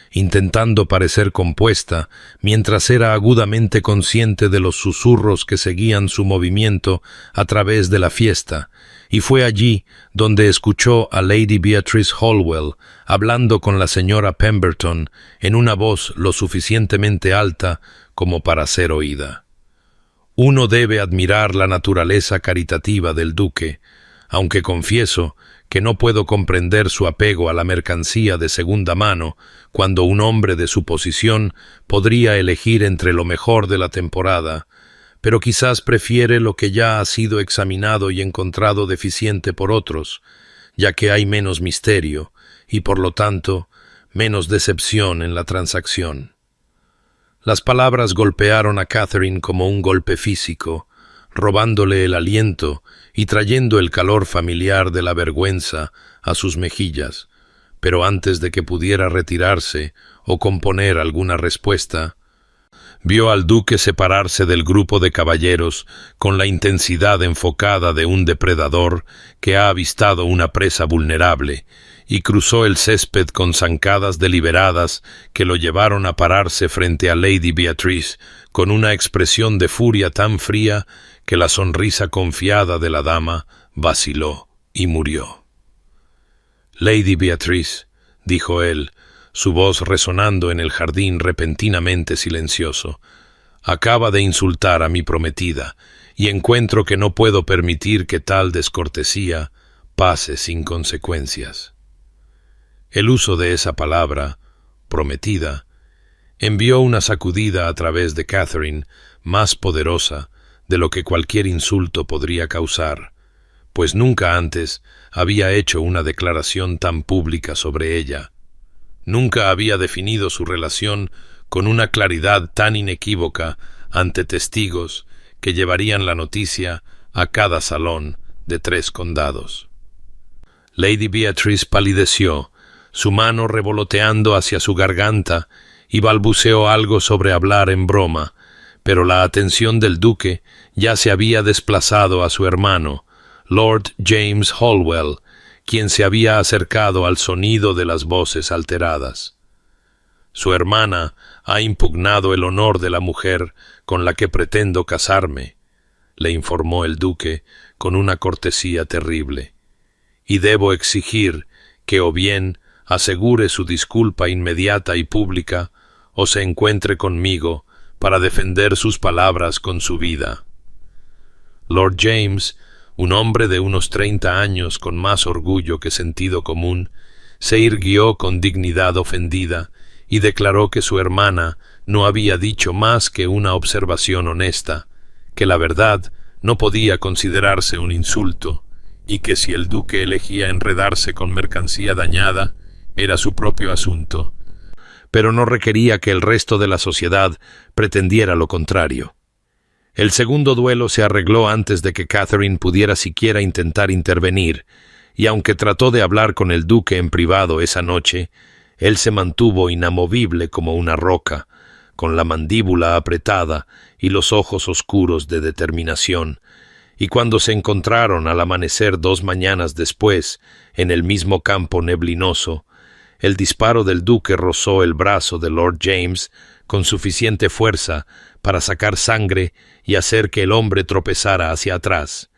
intentando parecer compuesta, mientras era agudamente consciente de los susurros que seguían su movimiento a través de la fiesta, y fue allí donde escuchó a Lady Beatrice Holwell hablando con la señora Pemberton en una voz lo suficientemente alta como para ser oída. Uno debe admirar la naturaleza caritativa del duque, aunque confieso que no puedo comprender su apego a la mercancía de segunda mano, cuando un hombre de su posición podría elegir entre lo mejor de la temporada, pero quizás prefiere lo que ya ha sido examinado y encontrado deficiente por otros, ya que hay menos misterio y, por lo tanto, menos decepción en la transacción. Las palabras golpearon a Catherine como un golpe físico, robándole el aliento y trayendo el calor familiar de la vergüenza a sus mejillas, pero antes de que pudiera retirarse o componer alguna respuesta, vio al duque separarse del grupo de caballeros con la intensidad enfocada de un depredador que ha avistado una presa vulnerable, y cruzó el césped con zancadas deliberadas que lo llevaron a pararse frente a Lady Beatrice con una expresión de furia tan fría que la sonrisa confiada de la dama vaciló y murió. «Lady Beatrice», dijo él, su voz resonando en el jardín repentinamente silencioso, «acaba de insultar a mi prometida, y encuentro que no puedo permitir que tal descortesía pase sin consecuencias». El uso de esa palabra, prometida, envió una sacudida a través de Catherine más poderosa de lo que cualquier insulto podría causar, pues nunca antes había hecho una declaración tan pública sobre ella. Nunca había definido su relación con una claridad tan inequívoca ante testigos que llevarían la noticia a cada salón de 3 condados. Lady Beatrice palideció, su mano revoloteando hacia su garganta, y balbuceó algo sobre hablar en broma, pero la atención del duque ya se había desplazado a su hermano, Lord James Holwell, quien se había acercado al sonido de las voces alteradas. «Su hermana ha impugnado el honor de la mujer con la que pretendo casarme», le informó el duque con una cortesía terrible, «y debo exigir que o bien asegure su disculpa inmediata y pública, o se encuentre conmigo para defender sus palabras con su vida». Lord James, un hombre de unos 30 años con más orgullo que sentido común, se irguió con dignidad ofendida y declaró que su hermana no había dicho más que una observación honesta, que la verdad no podía considerarse un insulto, y que si el duque elegía enredarse con mercancía dañada, era su propio asunto, pero no requería que el resto de la sociedad pretendiera lo contrario. El segundo duelo se arregló antes de que Catherine pudiera siquiera intentar intervenir, y aunque trató de hablar con el duque en privado esa noche, él se mantuvo inamovible como una roca, con la mandíbula apretada y los ojos oscuros de determinación, y cuando se encontraron al amanecer 2 mañanas después, en el mismo campo neblinoso, el disparo del duque rozó el brazo de Lord James con suficiente fuerza para sacar sangre y hacer que el hombre tropezara hacia atrás,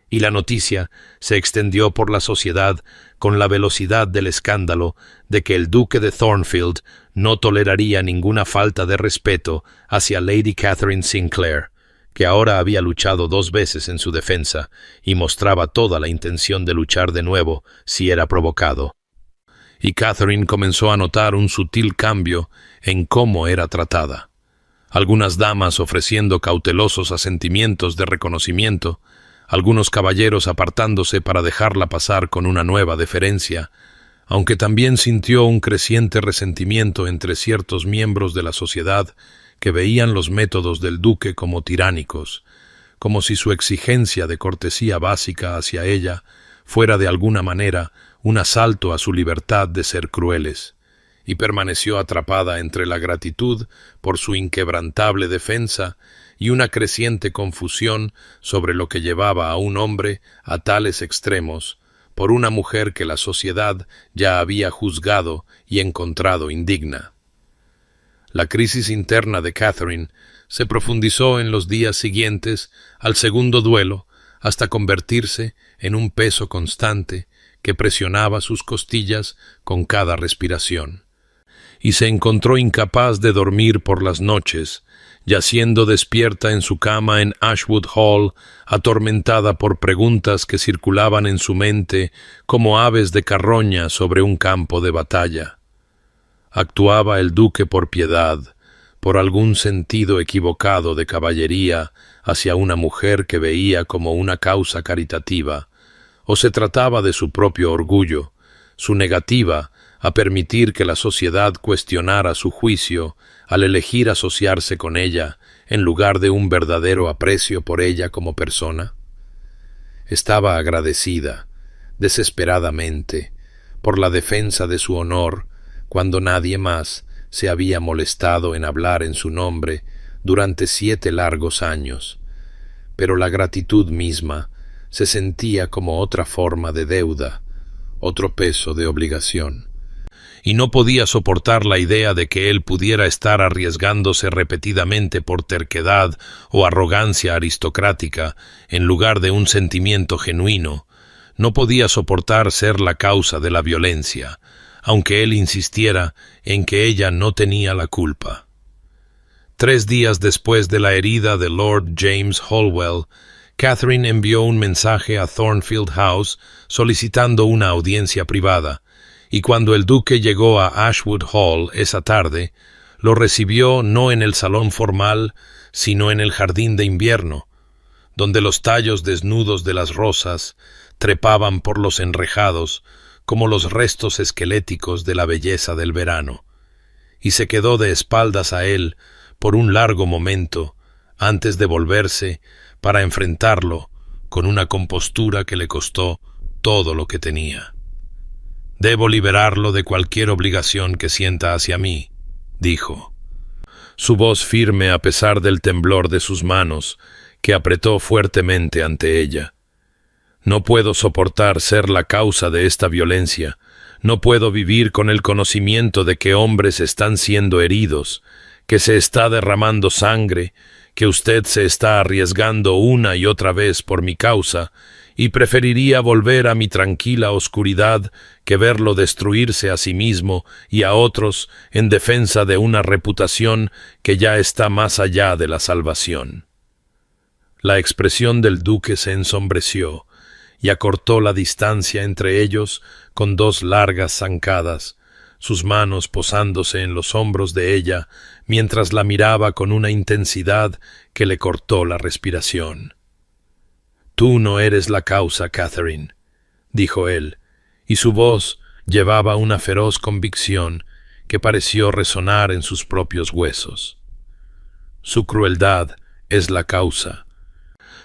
y la noticia se extendió por la sociedad con la velocidad del escándalo de que el duque de Thornfield no toleraría ninguna falta de respeto hacia Lady Catherine Sinclair, que ahora había luchado 2 veces en su defensa y mostraba toda la intención de luchar de nuevo si era provocado. Y Catherine comenzó a notar un sutil cambio en cómo era tratada. Algunas damas ofreciendo cautelosos asentimientos de reconocimiento, algunos caballeros apartándose para dejarla pasar con una nueva deferencia, aunque también sintió un creciente resentimiento entre ciertos miembros de la sociedad que veían los métodos del duque como tiránicos, como si su exigencia de cortesía básica hacia ella fuera de alguna manera un asalto a su libertad de ser crueles, y permaneció atrapada entre la gratitud por su inquebrantable defensa y una creciente confusión sobre lo que llevaba a un hombre a tales extremos por una mujer que la sociedad ya había juzgado y encontrado indigna. La crisis interna de Catherine se profundizó en los días siguientes al segundo duelo hasta convertirse en un peso constante que presionaba sus costillas con cada respiración, y se encontró incapaz de dormir por las noches, yaciendo despierta en su cama en Ashwood Hall, atormentada por preguntas que circulaban en su mente como aves de carroña sobre un campo de batalla. Actuaba el duque por piedad, por algún sentido equivocado de caballería hacia una mujer que veía como una causa caritativa, o se trataba de su propio orgullo, su negativa a permitir que la sociedad cuestionara su juicio al elegir asociarse con ella en lugar de un verdadero aprecio por ella como persona. Estaba agradecida, desesperadamente, por la defensa de su honor cuando nadie más se había molestado en hablar en su nombre durante 7 largos años, pero la gratitud misma se sentía como otra forma de deuda, otro peso de obligación, y no podía soportar la idea de que él pudiera estar arriesgándose repetidamente por terquedad o arrogancia aristocrática en lugar de un sentimiento genuino. No podía soportar ser la causa de la violencia, aunque él insistiera en que ella no tenía la culpa. 3 días después de la herida de Lord James Holwell, Catherine envió un mensaje a Thornfield House solicitando una audiencia privada, y cuando el duque llegó a Ashwood Hall esa tarde, lo recibió no en el salón formal, sino en el jardín de invierno, donde los tallos desnudos de las rosas trepaban por los enrejados como los restos esqueléticos de la belleza del verano, y se quedó de espaldas a él por un largo momento antes de volverse para enfrentarlo con una compostura que le costó todo lo que tenía. «Debo liberarlo de cualquier obligación que sienta hacia mí», dijo. Su voz firme a pesar del temblor de sus manos, que apretó fuertemente ante ella. «No puedo soportar ser la causa de esta violencia. No puedo vivir con el conocimiento de que hombres están siendo heridos, que se está derramando sangre, que usted se está arriesgando una y otra vez por mi causa, y preferiría volver a mi tranquila oscuridad que verlo destruirse a sí mismo y a otros en defensa de una reputación que ya está más allá de la salvación». La expresión del duque se ensombreció y acortó la distancia entre ellos con 2 largas zancadas, sus manos posándose en los hombros de ella mientras la miraba con una intensidad que le cortó la respiración. «Tú no eres la causa, Catherine», dijo él, y su voz llevaba una feroz convicción que pareció resonar en sus propios huesos. «Su crueldad es la causa.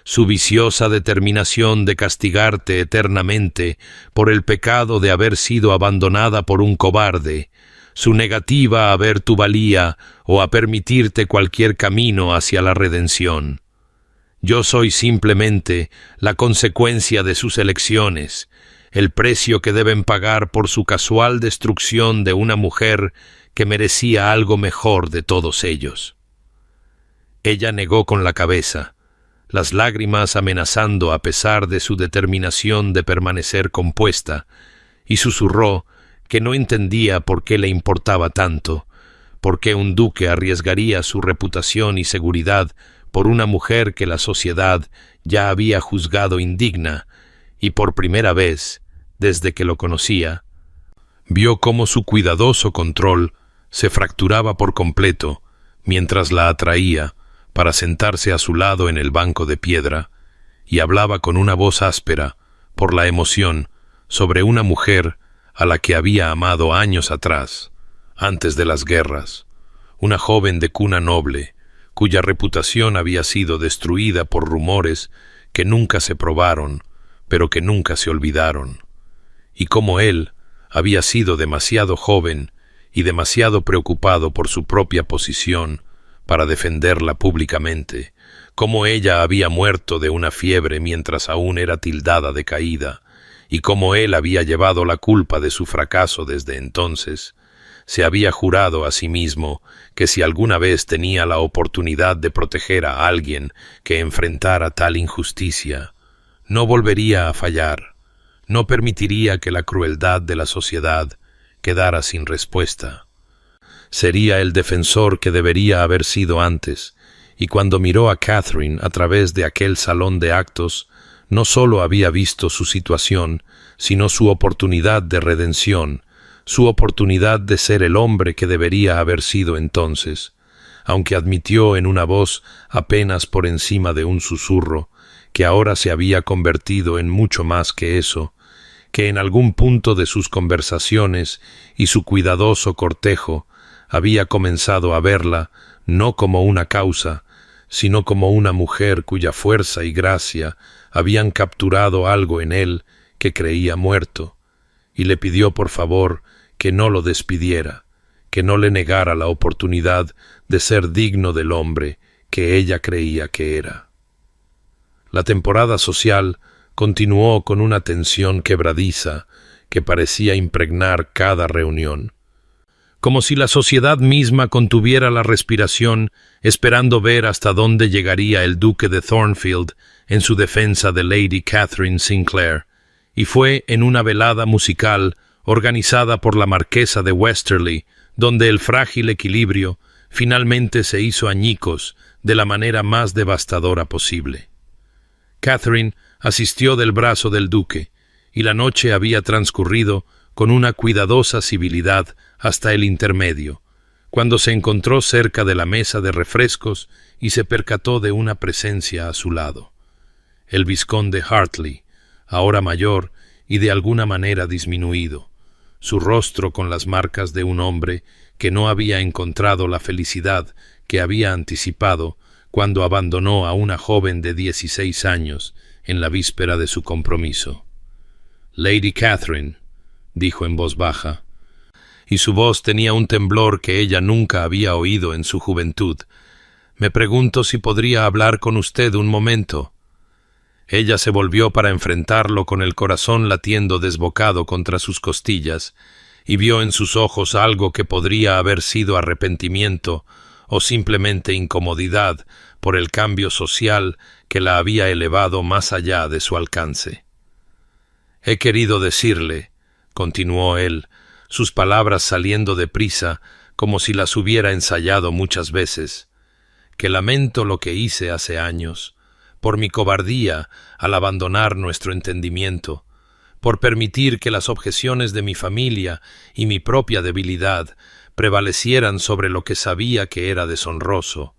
Su viciosa determinación de castigarte eternamente por el pecado de haber sido abandonada por un cobarde, su negativa a ver tu valía o a permitirte cualquier camino hacia la redención. Yo soy simplemente la consecuencia de sus elecciones, el precio que deben pagar por su casual destrucción de una mujer que merecía algo mejor de todos ellos». Ella negó con la cabeza, las lágrimas amenazando a pesar de su determinación de permanecer compuesta, y susurró que no entendía por qué le importaba tanto, por qué un duque arriesgaría su reputación y seguridad por una mujer que la sociedad ya había juzgado indigna, y por primera vez, desde que lo conocía, vio cómo su cuidadoso control se fracturaba por completo mientras la atraía para sentarse a su lado en el banco de piedra, y hablaba con una voz áspera, por la emoción, sobre una mujer a la que había amado años atrás, antes de las guerras, una joven de cuna noble, cuya reputación había sido destruida por rumores que nunca se probaron, pero que nunca se olvidaron, y como él había sido demasiado joven y demasiado preocupado por su propia posición para defenderla públicamente, como ella había muerto de una fiebre mientras aún era tildada de caída, y como él había llevado la culpa de su fracaso desde entonces, se había jurado a sí mismo que si alguna vez tenía la oportunidad de proteger a alguien que enfrentara tal injusticia, no volvería a fallar, no permitiría que la crueldad de la sociedad quedara sin respuesta. Sería el defensor que debería haber sido antes, y cuando miró a Catherine a través de aquel salón de actos, no solo había visto su situación, sino su oportunidad de redención, su oportunidad de ser el hombre que debería haber sido entonces, aunque admitió en una voz apenas por encima de un susurro, que ahora se había convertido en mucho más que eso, que en algún punto de sus conversaciones y su cuidadoso cortejo había comenzado a verla no como una causa, sino como una mujer cuya fuerza y gracia habían capturado algo en él que creía muerto, y le pidió por favor que no lo despidiera, que no le negara la oportunidad de ser digno del hombre que ella creía que era. La temporada social continuó con una tensión quebradiza que parecía impregnar cada reunión, como si la sociedad misma contuviera la respiración esperando ver hasta dónde llegaría el duque de Thornfield en su defensa de Lady Catherine Sinclair, y fue en una velada musical organizada por la marquesa de Westerly, donde el frágil equilibrio finalmente se hizo añicos de la manera más devastadora posible. Catherine asistió del brazo del duque, y la noche había transcurrido con una cuidadosa civilidad hasta el intermedio, cuando se encontró cerca de la mesa de refrescos y se percató de una presencia a su lado. El vizconde Hartley, ahora mayor y de alguna manera disminuido, su rostro con las marcas de un hombre que no había encontrado la felicidad que había anticipado cuando abandonó a una joven de 16 años en la víspera de su compromiso. «Lady Catherine», dijo en voz baja, y su voz tenía un temblor que ella nunca había oído en su juventud. «Me pregunto si podría hablar con usted un momento». Ella se volvió para enfrentarlo con el corazón latiendo desbocado contra sus costillas, y vio en sus ojos algo que podría haber sido arrepentimiento o simplemente incomodidad por el cambio social que la había elevado más allá de su alcance. «He querido decirle», continuó él, sus palabras saliendo deprisa como si las hubiera ensayado muchas veces, «que lamento lo que hice hace años, por mi cobardía al abandonar nuestro entendimiento, por permitir que las objeciones de mi familia y mi propia debilidad prevalecieran sobre lo que sabía que era deshonroso,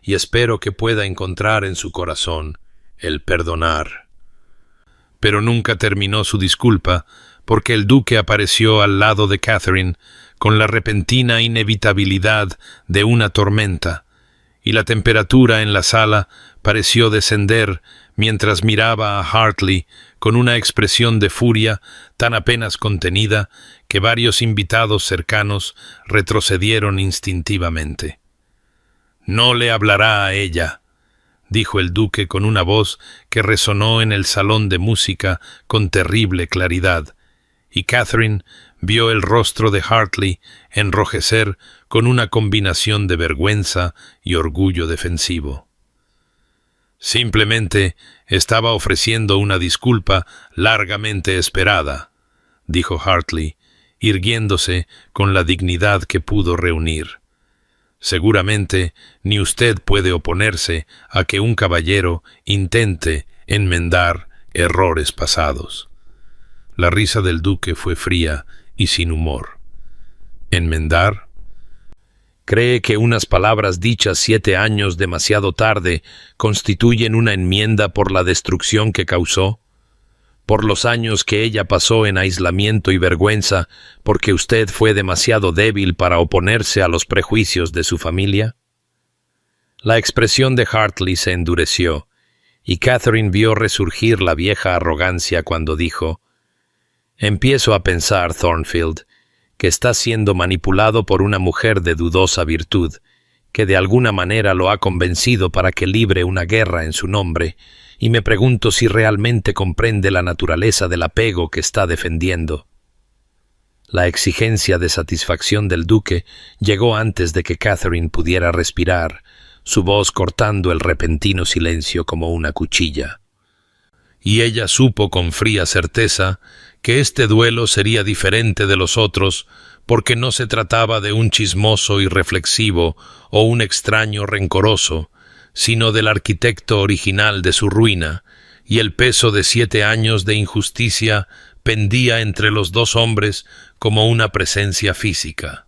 y espero que pueda encontrar en su corazón el perdonar». Pero nunca terminó su disculpa, porque el duque apareció al lado de Catherine con la repentina inevitabilidad de una tormenta, y la temperatura en la sala pareció descender mientras miraba a Hartley con una expresión de furia tan apenas contenida que varios invitados cercanos retrocedieron instintivamente. «No le hablará a ella», dijo el duque con una voz que resonó en el salón de música con terrible claridad, y Catherine vio el rostro de Hartley enrojecer con una combinación de vergüenza y orgullo defensivo. Simplemente estaba ofreciendo una disculpa largamente esperada, dijo Hartley, irguiéndose con la dignidad que pudo reunir. Seguramente ni usted puede oponerse a que un caballero intente enmendar errores pasados. La risa del duque fue fría y sin humor. ¿Enmendar? ¿Cree que unas palabras dichas 7 años demasiado tarde constituyen una enmienda por la destrucción que causó? ¿Por los años que ella pasó en aislamiento y vergüenza porque usted fue demasiado débil para oponerse a los prejuicios de su familia? La expresión de Hartley se endureció, y Catherine vio resurgir la vieja arrogancia cuando dijo: «Empiezo a pensar, Thornfield, que está siendo manipulado por una mujer de dudosa virtud, que de alguna manera lo ha convencido para que libre una guerra en su nombre, y me pregunto si realmente comprende la naturaleza del apego que está defendiendo». La exigencia de satisfacción del duque llegó antes de que Catherine pudiera respirar, su voz cortando el repentino silencio como una cuchilla. Y ella supo con fría certeza que este duelo sería diferente de los otros, porque no se trataba de un chismoso irreflexivo o un extraño rencoroso, sino del arquitecto original de su ruina, y el peso de 7 años de injusticia pendía entre los dos hombres como una presencia física.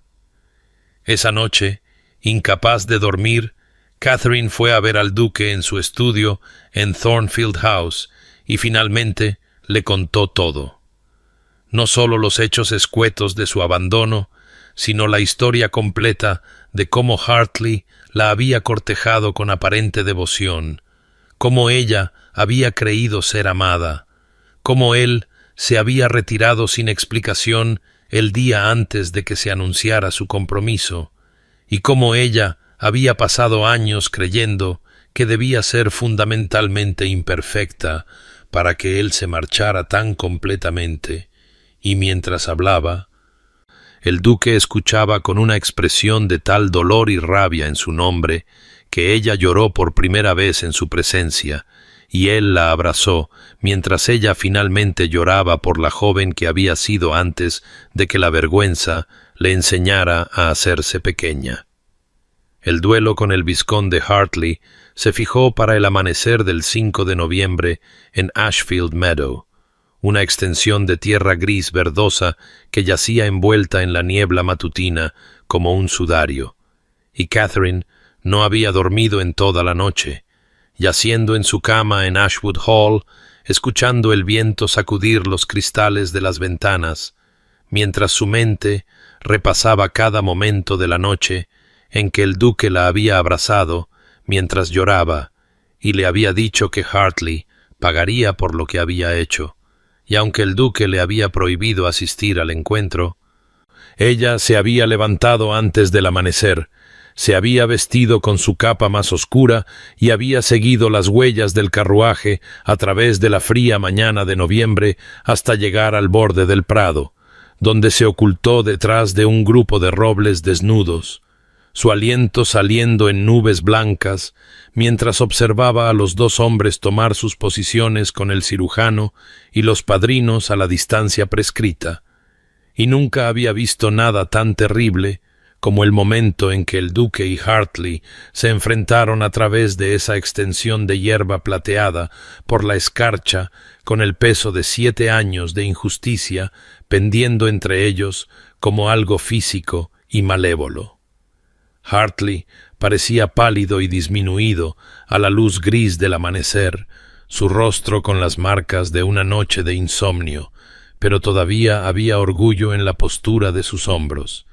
Esa noche, incapaz de dormir, Catherine fue a ver al duque en su estudio en Thornfield House y finalmente le contó todo. No solo los hechos escuetos de su abandono, sino la historia completa de cómo Hartley la había cortejado con aparente devoción, cómo ella había creído ser amada, cómo él se había retirado sin explicación el día antes de que se anunciara su compromiso, y cómo ella había pasado años creyendo que debía ser fundamentalmente imperfecta para que él se marchara tan completamente, y mientras hablaba, el duque escuchaba con una expresión de tal dolor y rabia en su nombre que ella lloró por primera vez en su presencia, y él la abrazó, mientras ella finalmente lloraba por la joven que había sido antes de que la vergüenza le enseñara a hacerse pequeña. El duelo con el vizconde Hartley se fijó para el amanecer del 5 de noviembre en Ashfield Meadow, una extensión de tierra gris verdosa que yacía envuelta en la niebla matutina como un sudario, y Catherine no había dormido en toda la noche, yaciendo en su cama en Ashwood Hall, escuchando el viento sacudir los cristales de las ventanas, mientras su mente repasaba cada momento de la noche en que el duque la había abrazado mientras lloraba y le había dicho que Hartley pagaría por lo que había hecho, y aunque el duque le había prohibido asistir al encuentro, ella se había levantado antes del amanecer, se había vestido con su capa más oscura y había seguido las huellas del carruaje a través de la fría mañana de noviembre hasta llegar al borde del prado, donde se ocultó detrás de un grupo de robles desnudos, su aliento saliendo en nubes blancas, mientras observaba a los dos hombres tomar sus posiciones con el cirujano y los padrinos a la distancia prescrita, y nunca había visto nada tan terrible como el momento en que el duque y Hartley se enfrentaron a través de esa extensión de hierba plateada por la escarcha con el peso de 7 años de injusticia pendiendo entre ellos como algo físico y malévolo. Hartley parecía pálido y disminuido a la luz gris del amanecer, su rostro con las marcas de una noche de insomnio, pero todavía había orgullo en la postura de sus hombros.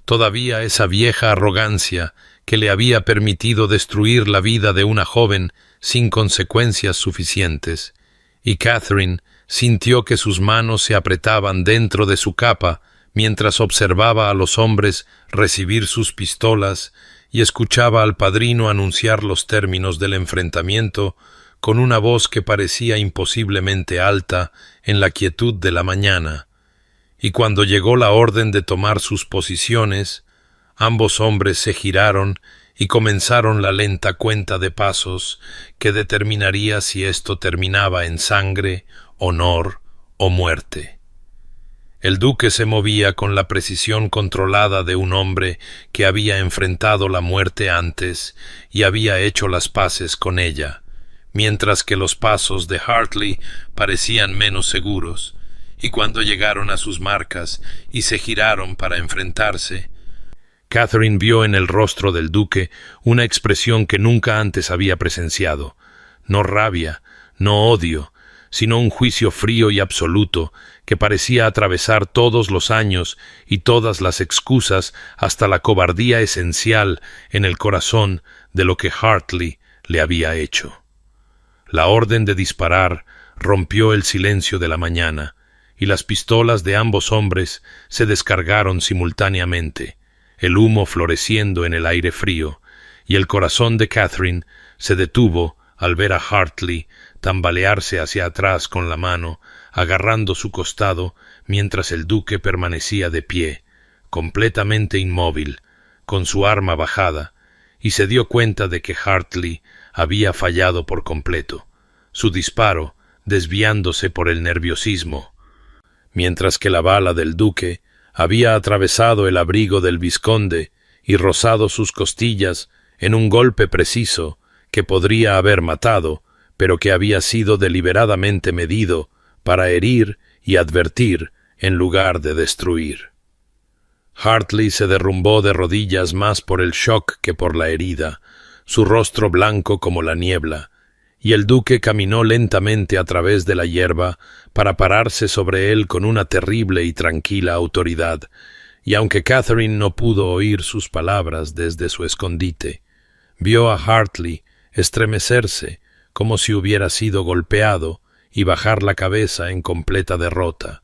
Todavía esa vieja arrogancia que le había permitido destruir la vida de una joven sin consecuencias suficientes, y Catherine sintió que sus manos se apretaban dentro de su capa mientras observaba a los hombres recibir sus pistolas y escuchaba al padrino anunciar los términos del enfrentamiento con una voz que parecía imposiblemente alta en la quietud de la mañana. Y cuando llegó la orden de tomar sus posiciones, ambos hombres se giraron y comenzaron la lenta cuenta de pasos que determinaría si esto terminaba en sangre, honor o muerte. El duque se movía con la precisión controlada de un hombre que había enfrentado la muerte antes y había hecho las paces con ella, mientras que los pasos de Hartley parecían menos seguros, y cuando llegaron a sus marcas y se giraron para enfrentarse, Catherine vio en el rostro del duque una expresión que nunca antes había presenciado, no rabia, no odio, sino un juicio frío y absoluto que parecía atravesar todos los años y todas las excusas hasta la cobardía esencial en el corazón de lo que Hartley le había hecho. La orden de disparar rompió el silencio de la mañana, y las pistolas de ambos hombres se descargaron simultáneamente, el humo floreciendo en el aire frío, y el corazón de Catherine se detuvo al ver a Hartley tambalearse hacia atrás con la mano, agarrando su costado, mientras el duque permanecía de pie, completamente inmóvil, con su arma bajada, y se dio cuenta de que Hartley había fallado por completo, su disparo desviándose por el nerviosismo, mientras que la bala del duque había atravesado el abrigo del vizconde y rozado sus costillas en un golpe preciso que podría haber matado, pero que había sido deliberadamente medido para herir y advertir en lugar de destruir. Hartley se derrumbó de rodillas más por el shock que por la herida, su rostro blanco como la niebla, y el duque caminó lentamente a través de la hierba para pararse sobre él con una terrible y tranquila autoridad, y aunque Catherine no pudo oír sus palabras desde su escondite, vio a Hartley estremecerse como si hubiera sido golpeado y bajar la cabeza en completa derrota,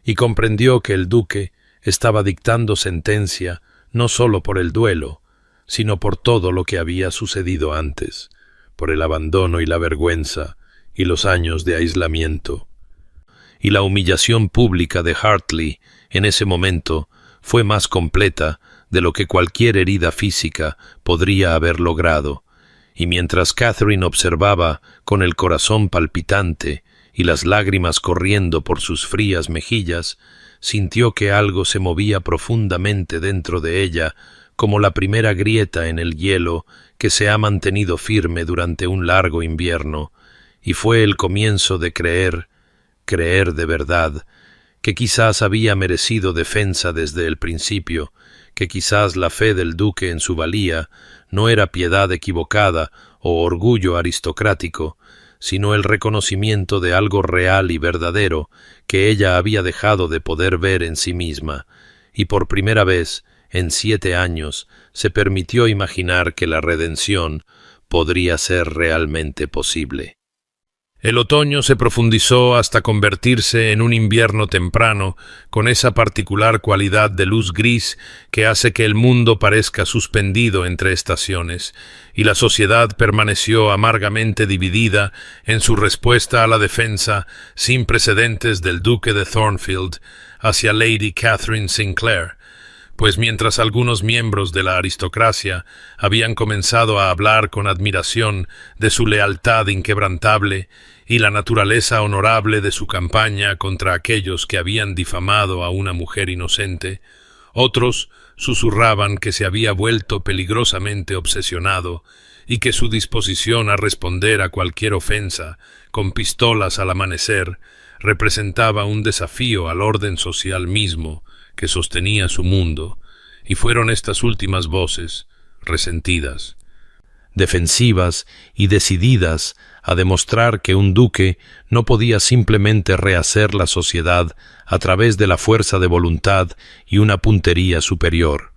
y comprendió que el duque estaba dictando sentencia no solo por el duelo, sino por todo lo que había sucedido antes, por el abandono y la vergüenza y los años de aislamiento. Y la humillación pública de Hartley en ese momento fue más completa de lo que cualquier herida física podría haber logrado, y mientras Catherine observaba con el corazón palpitante y las lágrimas corriendo por sus frías mejillas, sintió que algo se movía profundamente dentro de ella, como la primera grieta en el hielo que se ha mantenido firme durante un largo invierno, y fue el comienzo de creer de verdad, que quizás había merecido defensa desde el principio, que quizás la fe del duque en su valía no era piedad equivocada o orgullo aristocrático, sino el reconocimiento de algo real y verdadero que ella había dejado de poder ver en sí misma, y por primera vez en 7 años se permitió imaginar que la redención podría ser realmente posible. El otoño se profundizó hasta convertirse en un invierno temprano, con esa particular cualidad de luz gris que hace que el mundo parezca suspendido entre estaciones, y la sociedad permaneció amargamente dividida en su respuesta a la defensa sin precedentes del duque de Thornfield hacia Lady Catherine Sinclair, pues mientras algunos miembros de la aristocracia habían comenzado a hablar con admiración de su lealtad inquebrantable y la naturaleza honorable de su campaña contra aquellos que habían difamado a una mujer inocente, otros susurraban que se había vuelto peligrosamente obsesionado y que su disposición a responder a cualquier ofensa con pistolas al amanecer representaba un desafío al orden social mismo que sostenía su mundo, y fueron estas últimas voces, resentidas, defensivas y decididas a demostrar que un duque no podía simplemente rehacer la sociedad a través de la fuerza de voluntad y una puntería superior,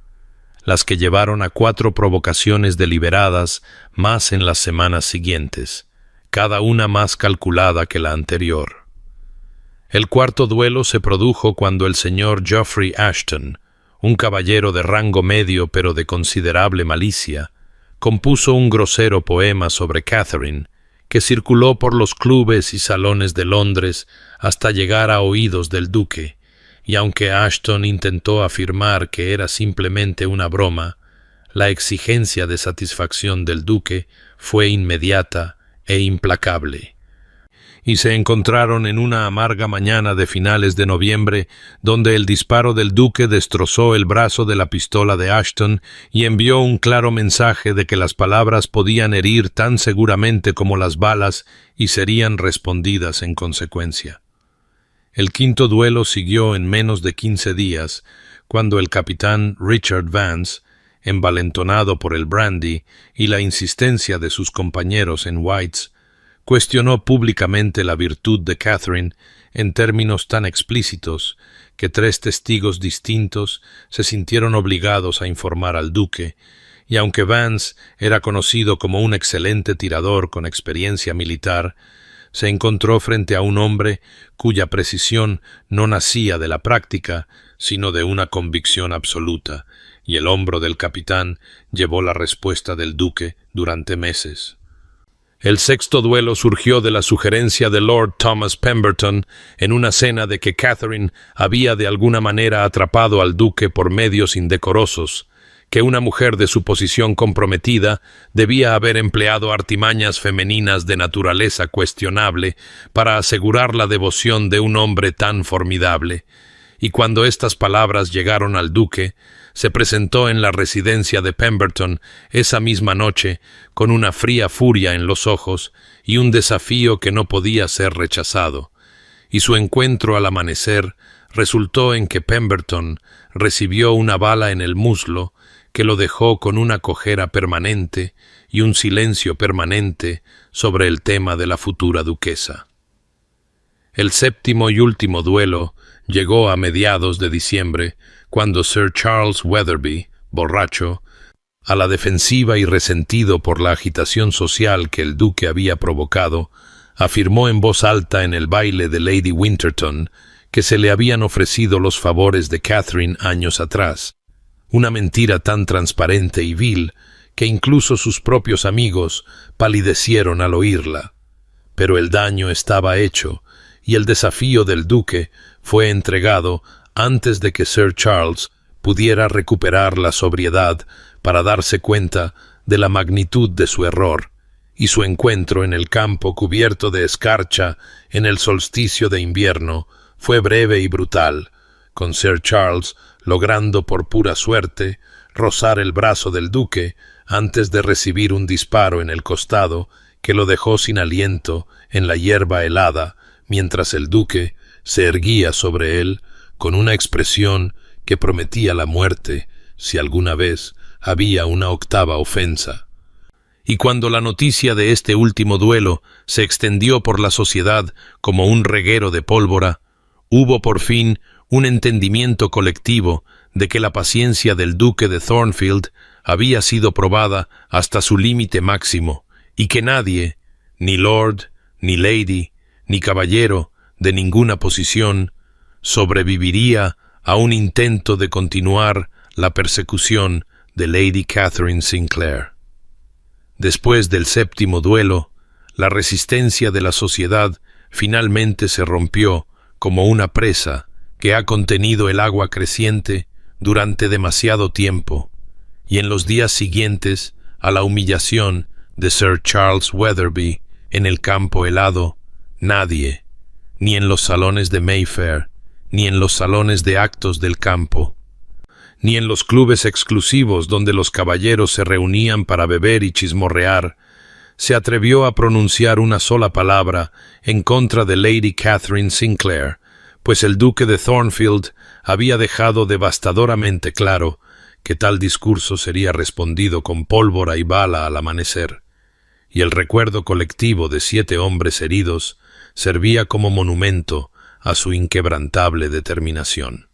las que llevaron a 4 provocaciones deliberadas más en las semanas siguientes, cada una más calculada que la anterior. El cuarto duelo se produjo cuando el señor Geoffrey Ashton, un caballero de rango medio pero de considerable malicia, compuso un grosero poema sobre Catherine, que circuló por los clubes y salones de Londres hasta llegar a oídos del duque, y aunque Ashton intentó afirmar que era simplemente una broma, la exigencia de satisfacción del duque fue inmediata e implacable. Y se encontraron en una amarga mañana de finales de noviembre, donde el disparo del duque destrozó el brazo de la pistola de Ashton y envió un claro mensaje de que las palabras podían herir tan seguramente como las balas y serían respondidas en consecuencia. El quinto duelo siguió en menos de 15 días, cuando el capitán Richard Vance, envalentonado por el brandy y la insistencia de sus compañeros en White's, cuestionó públicamente la virtud de Catherine en términos tan explícitos que 3 testigos distintos se sintieron obligados a informar al duque, y aunque Vance era conocido como un excelente tirador con experiencia militar, se encontró frente a un hombre cuya precisión no nacía de la práctica, sino de una convicción absoluta, y el hombro del capitán llevó la respuesta del duque durante meses. El sexto duelo surgió de la sugerencia de Lord Thomas Pemberton en una cena de que Catherine había de alguna manera atrapado al duque por medios indecorosos, que una mujer de su posición comprometida debía haber empleado artimañas femeninas de naturaleza cuestionable para asegurar la devoción de un hombre tan formidable. Y cuando estas palabras llegaron al duque, se presentó en la residencia de Pemberton esa misma noche con una fría furia en los ojos y un desafío que no podía ser rechazado. Y su encuentro al amanecer resultó en que Pemberton recibió una bala en el muslo que lo dejó con una cojera permanente y un silencio permanente sobre el tema de la futura duquesa. El séptimo y último duelo llegó a mediados de diciembre, cuando Sir Charles Weatherby, borracho, a la defensiva y resentido por la agitación social que el duque había provocado, afirmó en voz alta en el baile de Lady Winterton que se le habían ofrecido los favores de Catherine años atrás, una mentira tan transparente y vil que incluso sus propios amigos palidecieron al oírla. Pero el daño estaba hecho, y el desafío del duque fue entregado antes de que Sir Charles pudiera recuperar la sobriedad para darse cuenta de la magnitud de su error, y su encuentro en el campo cubierto de escarcha en el solsticio de invierno fue breve y brutal, con Sir Charles logrando por pura suerte rozar el brazo del duque antes de recibir un disparo en el costado que lo dejó sin aliento en la hierba helada, mientras el duque se erguía sobre él con una expresión que prometía la muerte si alguna vez había una octava ofensa. Y cuando la noticia de este último duelo se extendió por la sociedad como un reguero de pólvora, hubo por fin un entendimiento colectivo de que la paciencia del duque de Thornfield había sido probada hasta su límite máximo, y que nadie, ni lord, ni lady, ni caballero de ninguna posición, sobreviviría a un intento de continuar la persecución de Lady Catherine Sinclair. Después del séptimo duelo, la resistencia de la sociedad finalmente se rompió como una presa que ha contenido el agua creciente durante demasiado tiempo, y en los días siguientes a la humillación de Sir Charles Weatherby en el campo helado, nadie, ni en los salones de Mayfair, ni en los salones de actos del campo, ni en los clubes exclusivos donde los caballeros se reunían para beber y chismorrear, se atrevió a pronunciar una sola palabra en contra de Lady Catherine Sinclair, pues el duque de Thornfield había dejado devastadoramente claro que tal discurso sería respondido con pólvora y bala al amanecer, y el recuerdo colectivo de 7 hombres heridos servía como monumento a su inquebrantable determinación.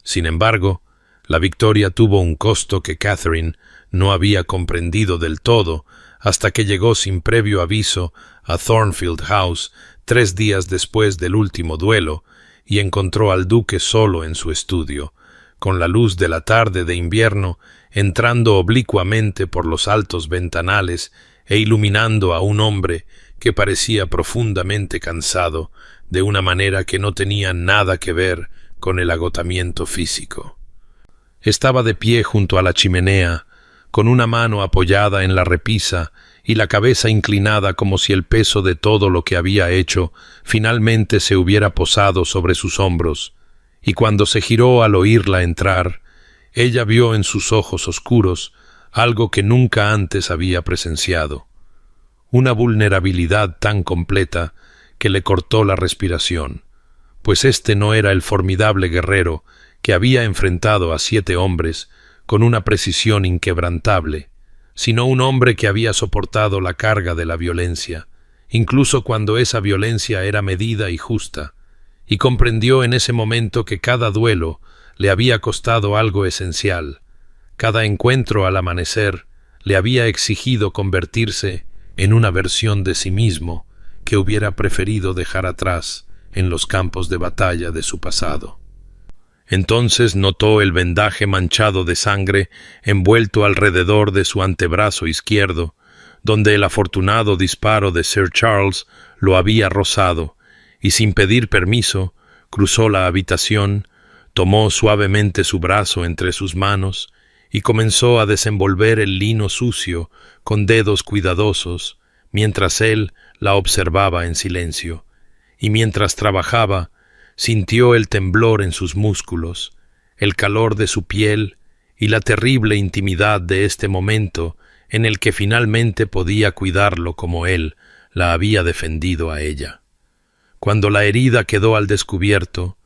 Sin embargo, la victoria tuvo un costo que Catherine no había comprendido del todo hasta que llegó sin previo aviso a Thornfield House 3 días después del último duelo y encontró al duque solo en su estudio, con la luz de la tarde de invierno entrando oblicuamente por los altos ventanales e iluminando a un hombre que parecía profundamente cansado de una manera que no tenía nada que ver con el agotamiento físico. Estaba de pie junto a la chimenea, con una mano apoyada en la repisa y la cabeza inclinada como si el peso de todo lo que había hecho finalmente se hubiera posado sobre sus hombros, y cuando se giró al oírla entrar, ella vio en sus ojos oscuros algo que nunca antes había presenciado, una vulnerabilidad tan completa que le cortó la respiración, pues este no era el formidable guerrero que había enfrentado a 7 hombres con una precisión inquebrantable, sino un hombre que había soportado la carga de la violencia, incluso cuando esa violencia era medida y justa, y comprendió en ese momento que cada duelo le había costado algo esencial, cada encuentro al amanecer le había exigido convertirse en una versión de sí mismo que hubiera preferido dejar atrás en los campos de batalla de su pasado. Entonces notó el vendaje manchado de sangre envuelto alrededor de su antebrazo izquierdo, donde el afortunado disparo de Sir Charles lo había rozado, y sin pedir permiso, cruzó la habitación, tomó suavemente su brazo entre sus manos y comenzó a desenvolver el lino sucio con dedos cuidadosos, mientras él la observaba en silencio, y mientras trabajaba, sintió el temblor en sus músculos, el calor de su piel y la terrible intimidad de este momento en el que finalmente podía cuidarlo como él la había defendido a ella. Cuando la herida quedó al descubierto,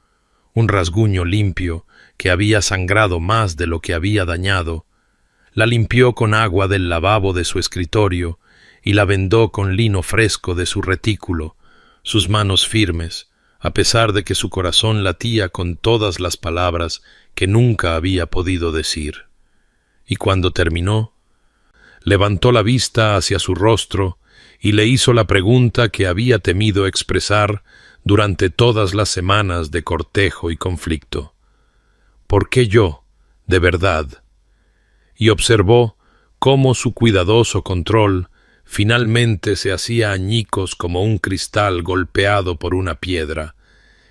un rasguño limpio que había sangrado más de lo que había dañado, la limpió con agua del lavabo de su escritorio y la vendó con lino fresco de su retículo, sus manos firmes, a pesar de que su corazón latía con todas las palabras que nunca había podido decir. Y cuando terminó, levantó la vista hacia su rostro y le hizo la pregunta que había temido expresar durante todas las semanas de cortejo y conflicto. ¿Por qué yo, de verdad? Y observó cómo su cuidadoso control finalmente se hacía añicos como un cristal golpeado por una piedra,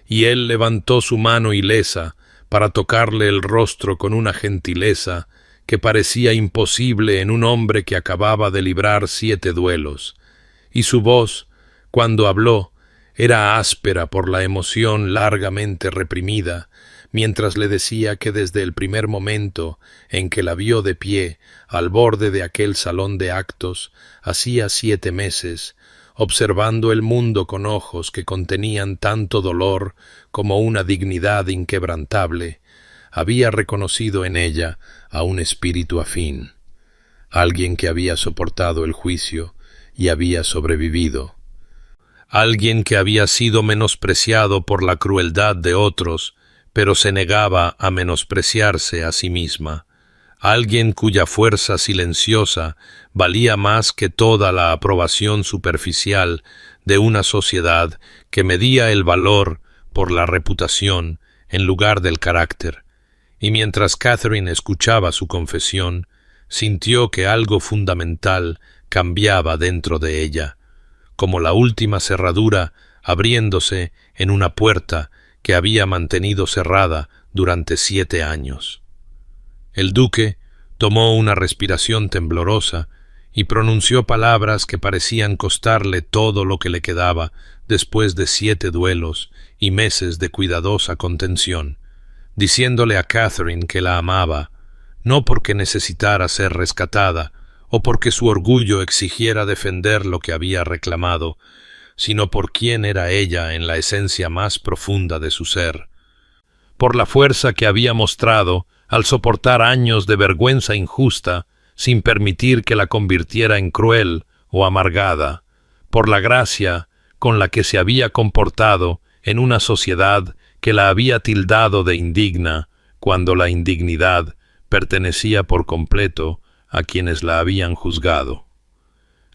y él levantó su mano ilesa para tocarle el rostro con una gentileza que parecía imposible en un hombre que acababa de librar 7 duelos, y su voz, cuando habló, era áspera por la emoción largamente reprimida, mientras le decía que desde el primer momento en que la vio de pie al borde de aquel salón de actos, hacía 7 meses, observando el mundo con ojos que contenían tanto dolor como una dignidad inquebrantable, había reconocido en ella a un espíritu afín, alguien que había soportado el juicio y había sobrevivido, alguien que había sido menospreciado por la crueldad de otros, pero se negaba a menospreciarse a sí misma, alguien cuya fuerza silenciosa valía más que toda la aprobación superficial de una sociedad que medía el valor por la reputación en lugar del carácter. Y mientras Catherine escuchaba su confesión, sintió que algo fundamental cambiaba dentro de ella, como la última cerradura abriéndose en una puerta que había mantenido cerrada durante 7 años. El duque tomó una respiración temblorosa y pronunció palabras que parecían costarle todo lo que le quedaba después de 7 duelos y meses de cuidadosa contención, diciéndole a Catherine que la amaba, no porque necesitara ser rescatada o porque su orgullo exigiera defender lo que había reclamado, sino por quién era ella en la esencia más profunda de su ser, por la fuerza que había mostrado al soportar años de vergüenza injusta sin permitir que la convirtiera en cruel o amargada, por la gracia con la que se había comportado en una sociedad que la había tildado de indigna, cuando la indignidad pertenecía por completo a quienes la habían juzgado.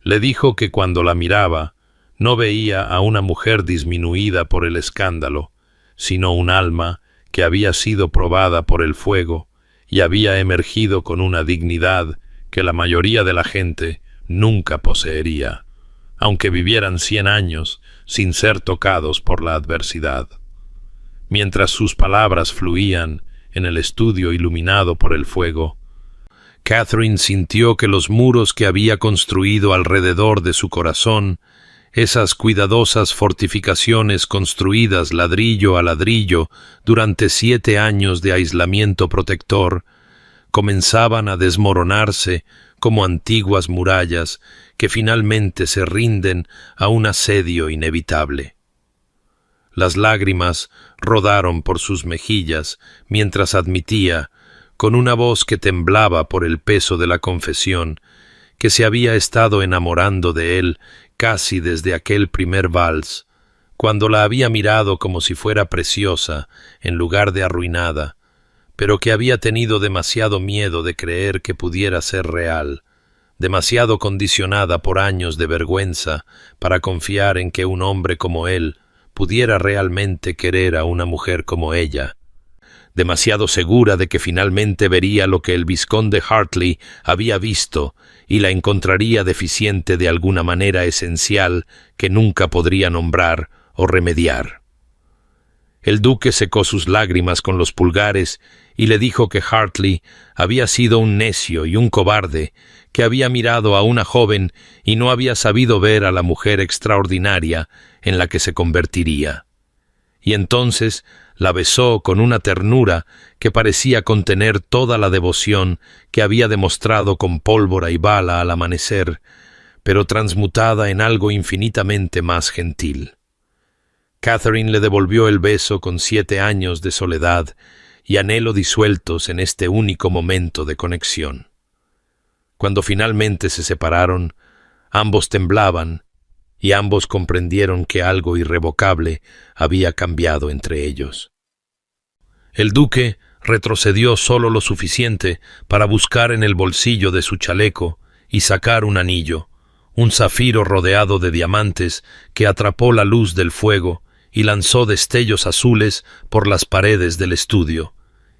Le dijo que cuando la miraba, no veía a una mujer disminuida por el escándalo, sino un alma que había sido probada por el fuego y había emergido con una dignidad que la mayoría de la gente nunca poseería, aunque vivieran 100 años sin ser tocados por la adversidad. Mientras sus palabras fluían en el estudio iluminado por el fuego, Catherine sintió que los muros que había construido alrededor de su corazón, esas cuidadosas fortificaciones construidas ladrillo a ladrillo durante 7 años de aislamiento protector, comenzaban a desmoronarse como antiguas murallas que finalmente se rinden a un asedio inevitable. Las lágrimas rodaron por sus mejillas mientras admitía, con una voz que temblaba por el peso de la confesión, que se había estado enamorando de él casi desde aquel primer vals, cuando la había mirado como si fuera preciosa en lugar de arruinada, pero que había tenido demasiado miedo de creer que pudiera ser real, demasiado condicionada por años de vergüenza para confiar en que un hombre como él pudiera realmente querer a una mujer como ella, demasiado segura de que finalmente vería lo que el vizconde Hartley había visto y la encontraría deficiente de alguna manera esencial que nunca podría nombrar o remediar. El duque secó sus lágrimas con los pulgares y le dijo que Hartley había sido un necio y un cobarde, que había mirado a una joven y no había sabido ver a la mujer extraordinaria en la que se convertiría. Y entonces la besó con una ternura que parecía contener toda la devoción que había demostrado con pólvora y bala al amanecer, pero transmutada en algo infinitamente más gentil. Catherine le devolvió el beso con 7 años de soledad y anhelo disueltos en este único momento de conexión. Cuando finalmente se separaron, ambos temblaban y ambos comprendieron que algo irrevocable había cambiado entre ellos. El duque retrocedió solo lo suficiente para buscar en el bolsillo de su chaleco y sacar un anillo, un zafiro rodeado de diamantes que atrapó la luz del fuego y lanzó destellos azules por las paredes del estudio,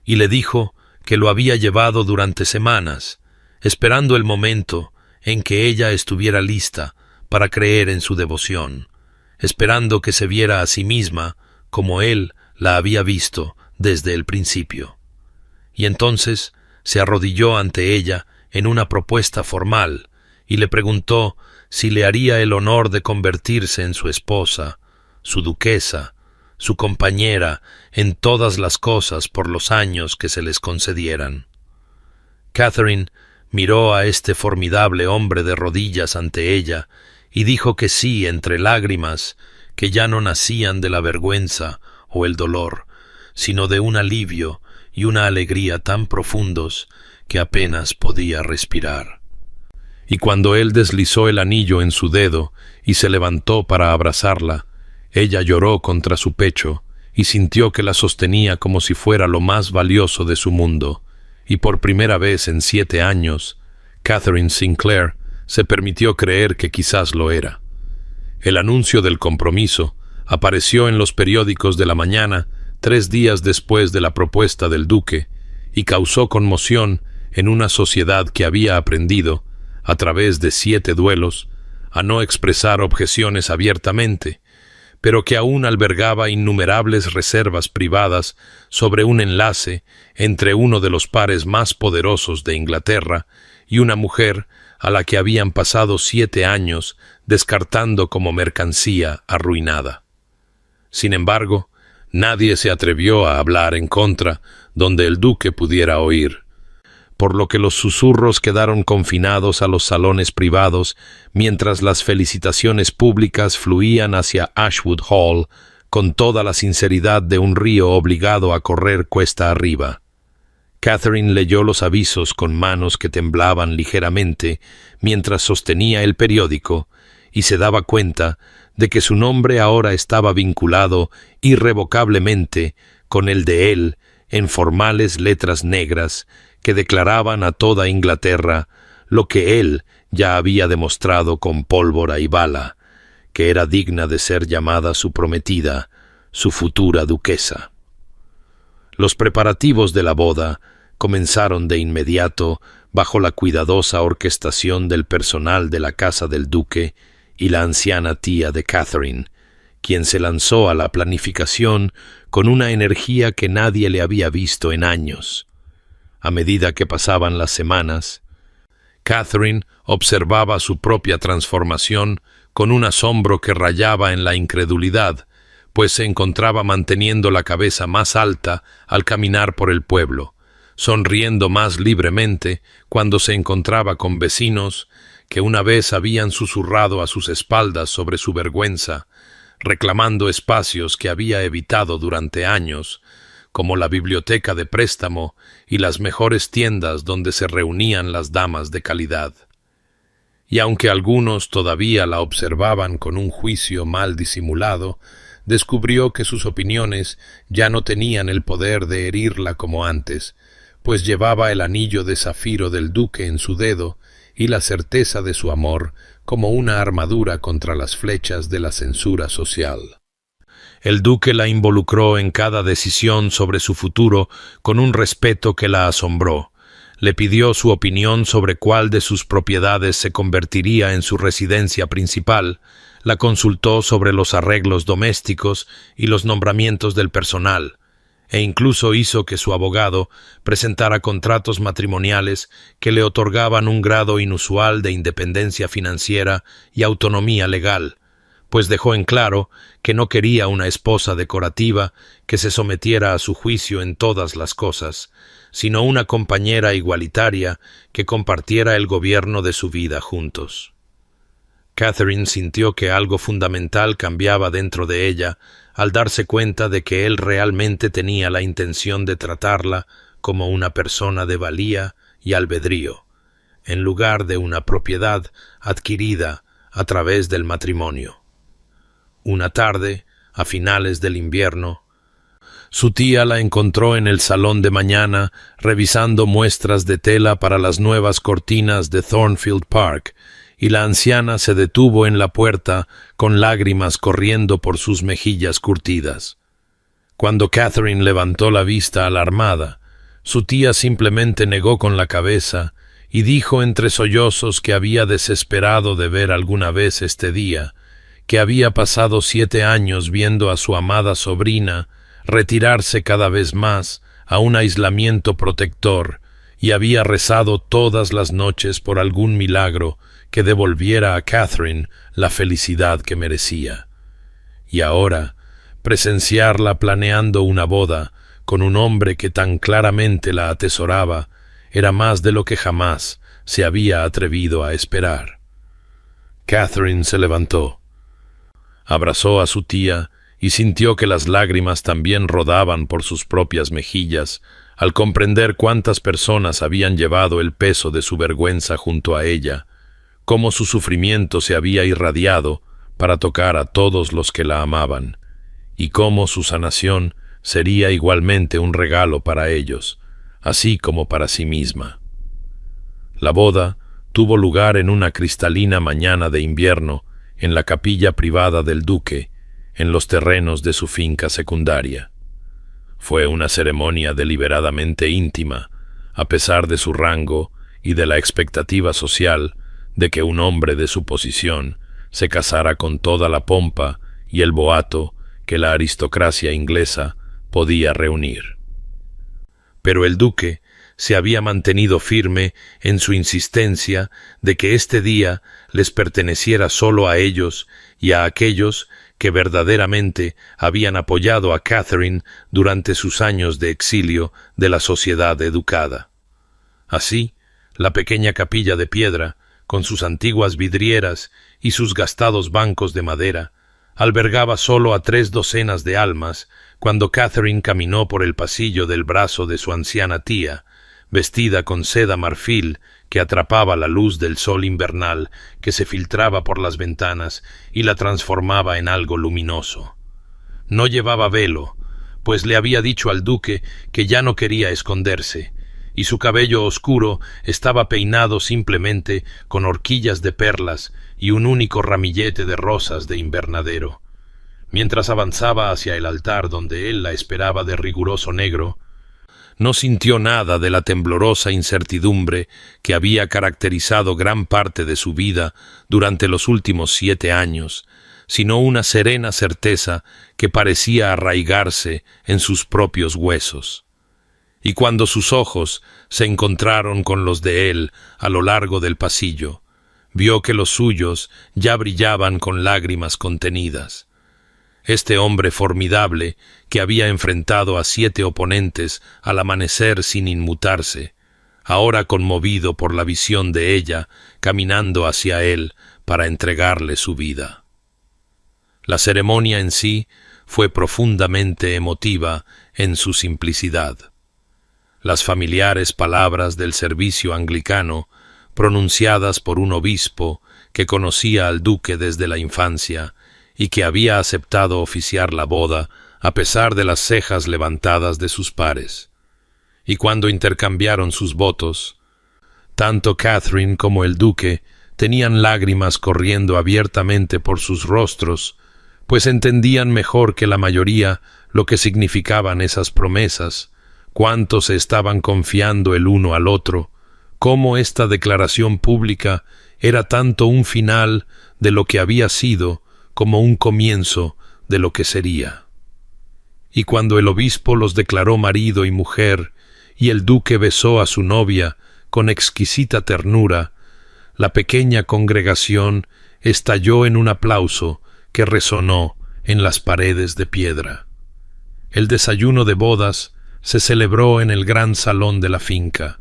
y le dijo que lo había llevado durante semanas, esperando el momento en que ella estuviera lista para creer en su devoción, esperando que se viera a sí misma como él la había visto desde el principio. Y entonces se arrodilló ante ella en una propuesta formal y le preguntó si le haría el honor de convertirse en su esposa, su duquesa, su compañera en todas las cosas por los años que se les concedieran. Catherine miró a este formidable hombre de rodillas ante ella y dijo que sí entre lágrimas que ya no nacían de la vergüenza o el dolor, sino de un alivio y una alegría tan profundos que apenas podía respirar. Y cuando él deslizó el anillo en su dedo y se levantó para abrazarla, ella lloró contra su pecho y sintió que la sostenía como si fuera lo más valioso de su mundo, y por primera vez en 7 años, Catherine Sinclair se permitió creer que quizás lo era. El anuncio del compromiso apareció en los periódicos de la mañana 3 días después de la propuesta del duque y causó conmoción en una sociedad que había aprendido, a través de 7 duelos, a no expresar objeciones abiertamente, pero que aún albergaba innumerables reservas privadas sobre un enlace entre uno de los pares más poderosos de Inglaterra y una mujer a la que habían pasado 7 años descartando como mercancía arruinada. Sin embargo, nadie se atrevió a hablar en contra donde el duque pudiera oír, por lo que los susurros quedaron confinados a los salones privados mientras las felicitaciones públicas fluían hacia Ashwood Hall con toda la sinceridad de un río obligado a correr cuesta arriba. Catherine leyó los avisos con manos que temblaban ligeramente mientras sostenía el periódico y se daba cuenta de que su nombre ahora estaba vinculado irrevocablemente con el de él en formales letras negras que declaraban a toda Inglaterra lo que él ya había demostrado con pólvora y bala, que era digna de ser llamada su prometida, su futura duquesa. Los preparativos de la boda comenzaron de inmediato bajo la cuidadosa orquestación del personal de la casa del duque y la anciana tía de Catherine, quien se lanzó a la planificación con una energía que nadie le había visto en años. A medida que pasaban las semanas, Catherine observaba su propia transformación con un asombro que rayaba en la incredulidad, pues se encontraba manteniendo la cabeza más alta al caminar por el pueblo, sonriendo más libremente cuando se encontraba con vecinos que una vez habían susurrado a sus espaldas sobre su vergüenza, reclamando espacios que había evitado durante años, como la biblioteca de préstamo y las mejores tiendas donde se reunían las damas de calidad. Y aunque algunos todavía la observaban con un juicio mal disimulado, descubrió que sus opiniones ya no tenían el poder de herirla como antes, pues llevaba el anillo de zafiro del duque en su dedo y la certeza de su amor como una armadura contra las flechas de la censura social. El duque la involucró en cada decisión sobre su futuro con un respeto que la asombró. Le pidió su opinión sobre cuál de sus propiedades se convertiría en su residencia principal, la consultó sobre los arreglos domésticos y los nombramientos del personal, e incluso hizo que su abogado presentara contratos matrimoniales que le otorgaban un grado inusual de independencia financiera y autonomía legal, pues dejó en claro que no quería una esposa decorativa que se sometiera a su juicio en todas las cosas, sino una compañera igualitaria que compartiera el gobierno de su vida juntos. Catherine sintió que algo fundamental cambiaba dentro de ella al darse cuenta de que él realmente tenía la intención de tratarla como una persona de valía y albedrío, en lugar de una propiedad adquirida a través del matrimonio. Una tarde, a finales del invierno, su tía la encontró en el salón de mañana revisando muestras de tela para las nuevas cortinas de Thornfield Park, y la anciana se detuvo en la puerta con lágrimas corriendo por sus mejillas curtidas. Cuando Catherine levantó la vista alarmada, su tía simplemente negó con la cabeza y dijo entre sollozos que había desesperado de ver alguna vez este día, que había pasado 7 años viendo a su amada sobrina retirarse cada vez más a un aislamiento protector y había rezado todas las noches por algún milagro que devolviera a Catherine la felicidad que merecía. Y ahora, presenciarla planeando una boda con un hombre que tan claramente la atesoraba era más de lo que jamás se había atrevido a esperar. Catherine se levantó, abrazó a su tía y sintió que las lágrimas también rodaban por sus propias mejillas al comprender cuántas personas habían llevado el peso de su vergüenza junto a ella, cómo su sufrimiento se había irradiado para tocar a todos los que la amaban, y cómo su sanación sería igualmente un regalo para ellos, así como para sí misma. La boda tuvo lugar en una cristalina mañana de invierno en la capilla privada del duque, en los terrenos de su finca secundaria. Fue una ceremonia deliberadamente íntima, a pesar de su rango y de la expectativa social de que un hombre de su posición se casara con toda la pompa y el boato que la aristocracia inglesa podía reunir. Pero el duque se había mantenido firme en su insistencia de que este día les perteneciera solo a ellos y a aquellos que verdaderamente habían apoyado a Catherine durante sus años de exilio de la sociedad educada. Así, la pequeña capilla de piedra, con sus antiguas vidrieras y sus gastados bancos de madera, albergaba solo a 3 docenas de almas cuando Catherine caminó por el pasillo del brazo de su anciana tía, vestida con seda marfil que atrapaba la luz del sol invernal que se filtraba por las ventanas y la transformaba en algo luminoso. No llevaba velo, pues le había dicho al duque que ya no quería esconderse, y su cabello oscuro estaba peinado simplemente con horquillas de perlas y un único ramillete de rosas de invernadero. Mientras avanzaba hacia el altar donde él la esperaba de riguroso negro, no sintió nada de la temblorosa incertidumbre que había caracterizado gran parte de su vida durante los últimos 7 años, sino una serena certeza que parecía arraigarse en sus propios huesos. y cuando sus ojos se encontraron con los de él a lo largo del pasillo, vio que los suyos ya brillaban con lágrimas contenidas. Este hombre formidable, que había enfrentado a 7 oponentes al amanecer sin inmutarse, ahora conmovido por la visión de ella, caminando hacia él para entregarle su vida. La ceremonia en sí fue profundamente emotiva en su simplicidad. Las familiares palabras del servicio anglicano, pronunciadas por un obispo que conocía al duque desde la infancia y que había aceptado oficiar la boda a pesar de las cejas levantadas de sus pares. Y cuando intercambiaron sus votos, tanto Catherine como el duque tenían lágrimas corriendo abiertamente por sus rostros, pues entendían mejor que la mayoría lo que significaban esas promesas, cuánto se estaban confiando el uno al otro, cómo esta declaración pública era tanto un final de lo que había sido como un comienzo de lo que sería. Y cuando el obispo los declaró marido y mujer, y el duque besó a su novia con exquisita ternura, la pequeña congregación estalló en un aplauso que resonó en las paredes de piedra. El desayuno de bodas se celebró en el gran salón de la finca,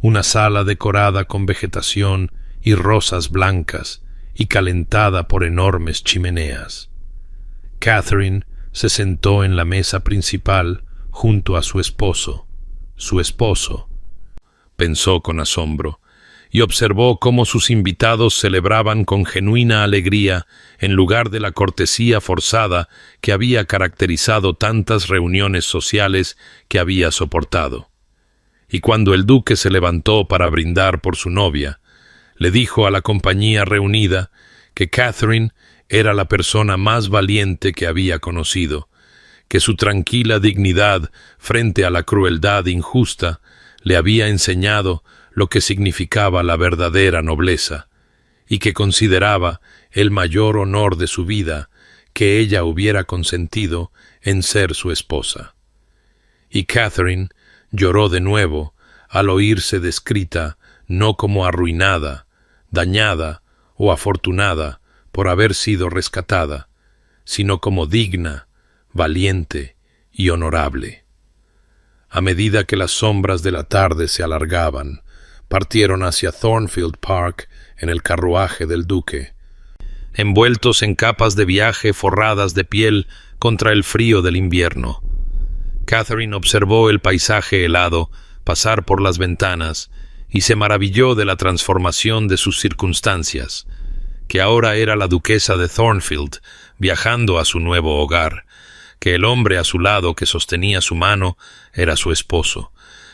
una sala decorada con vegetación y rosas blancas y calentada por enormes chimeneas. Catherine se sentó en la mesa principal junto a su esposo. Su esposo, pensó con asombro, y observó cómo sus invitados celebraban con genuina alegría en lugar de la cortesía forzada que había caracterizado tantas reuniones sociales que había soportado. Y cuando el duque se levantó para brindar por su novia, le dijo a la compañía reunida que Catherine era la persona más valiente que había conocido, que su tranquila dignidad frente a la crueldad injusta le había enseñado lo que significaba la verdadera nobleza, y que consideraba el mayor honor de su vida que ella hubiera consentido en ser su esposa. Y Catherine lloró de nuevo al oírse descrita no como arruinada, dañada o afortunada por haber sido rescatada, sino como digna, valiente y honorable. A medida que las sombras de la tarde se alargaban, partieron hacia Thornfield Park en el carruaje del duque, envueltos en capas de viaje forradas de piel contra el frío del invierno. Catherine observó el paisaje helado pasar por las ventanas y se maravilló de la transformación de sus circunstancias, que ahora era la duquesa de Thornfield viajando a su nuevo hogar, que el hombre a su lado que sostenía su mano era su esposo,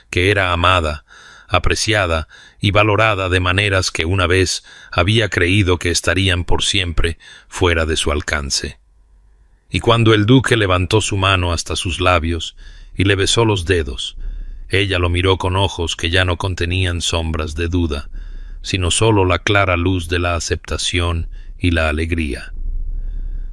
que era amada, apreciada y valorada de maneras que una vez había creído que estarían por siempre fuera de su alcance. Y cuando el duque levantó su mano hasta sus labios y le besó los dedos, ella lo miró con ojos que ya no contenían sombras de duda, sino solo la clara luz de la aceptación y la alegría.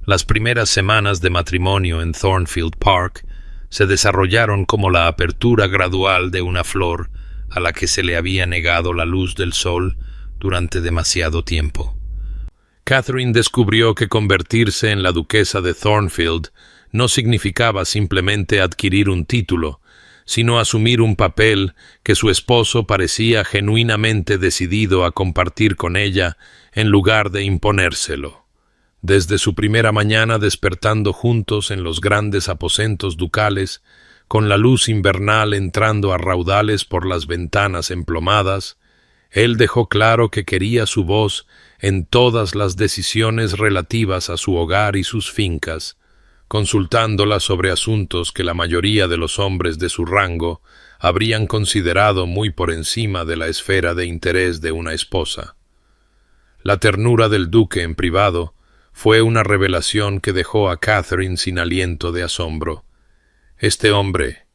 Las primeras semanas de matrimonio en Thornfield Park se desarrollaron como la apertura gradual de una flor a la que se le había negado la luz del sol durante demasiado tiempo. Catherine descubrió que convertirse en la duquesa de Thornfield no significaba simplemente adquirir un título, sino asumir un papel que su esposo parecía genuinamente decidido a compartir con ella en lugar de imponérselo. Desde su primera mañana despertando juntos en los grandes aposentos ducales, con la luz invernal entrando a raudales por las ventanas emplomadas, él dejó claro que quería su voz en todas las decisiones relativas a su hogar y sus fincas, consultándola sobre asuntos que la mayoría de los hombres de su rango habrían considerado muy por encima de la esfera de interés de una esposa. La ternura del duque en privado fue una revelación que dejó a Catherine sin aliento de asombro. Este hombre,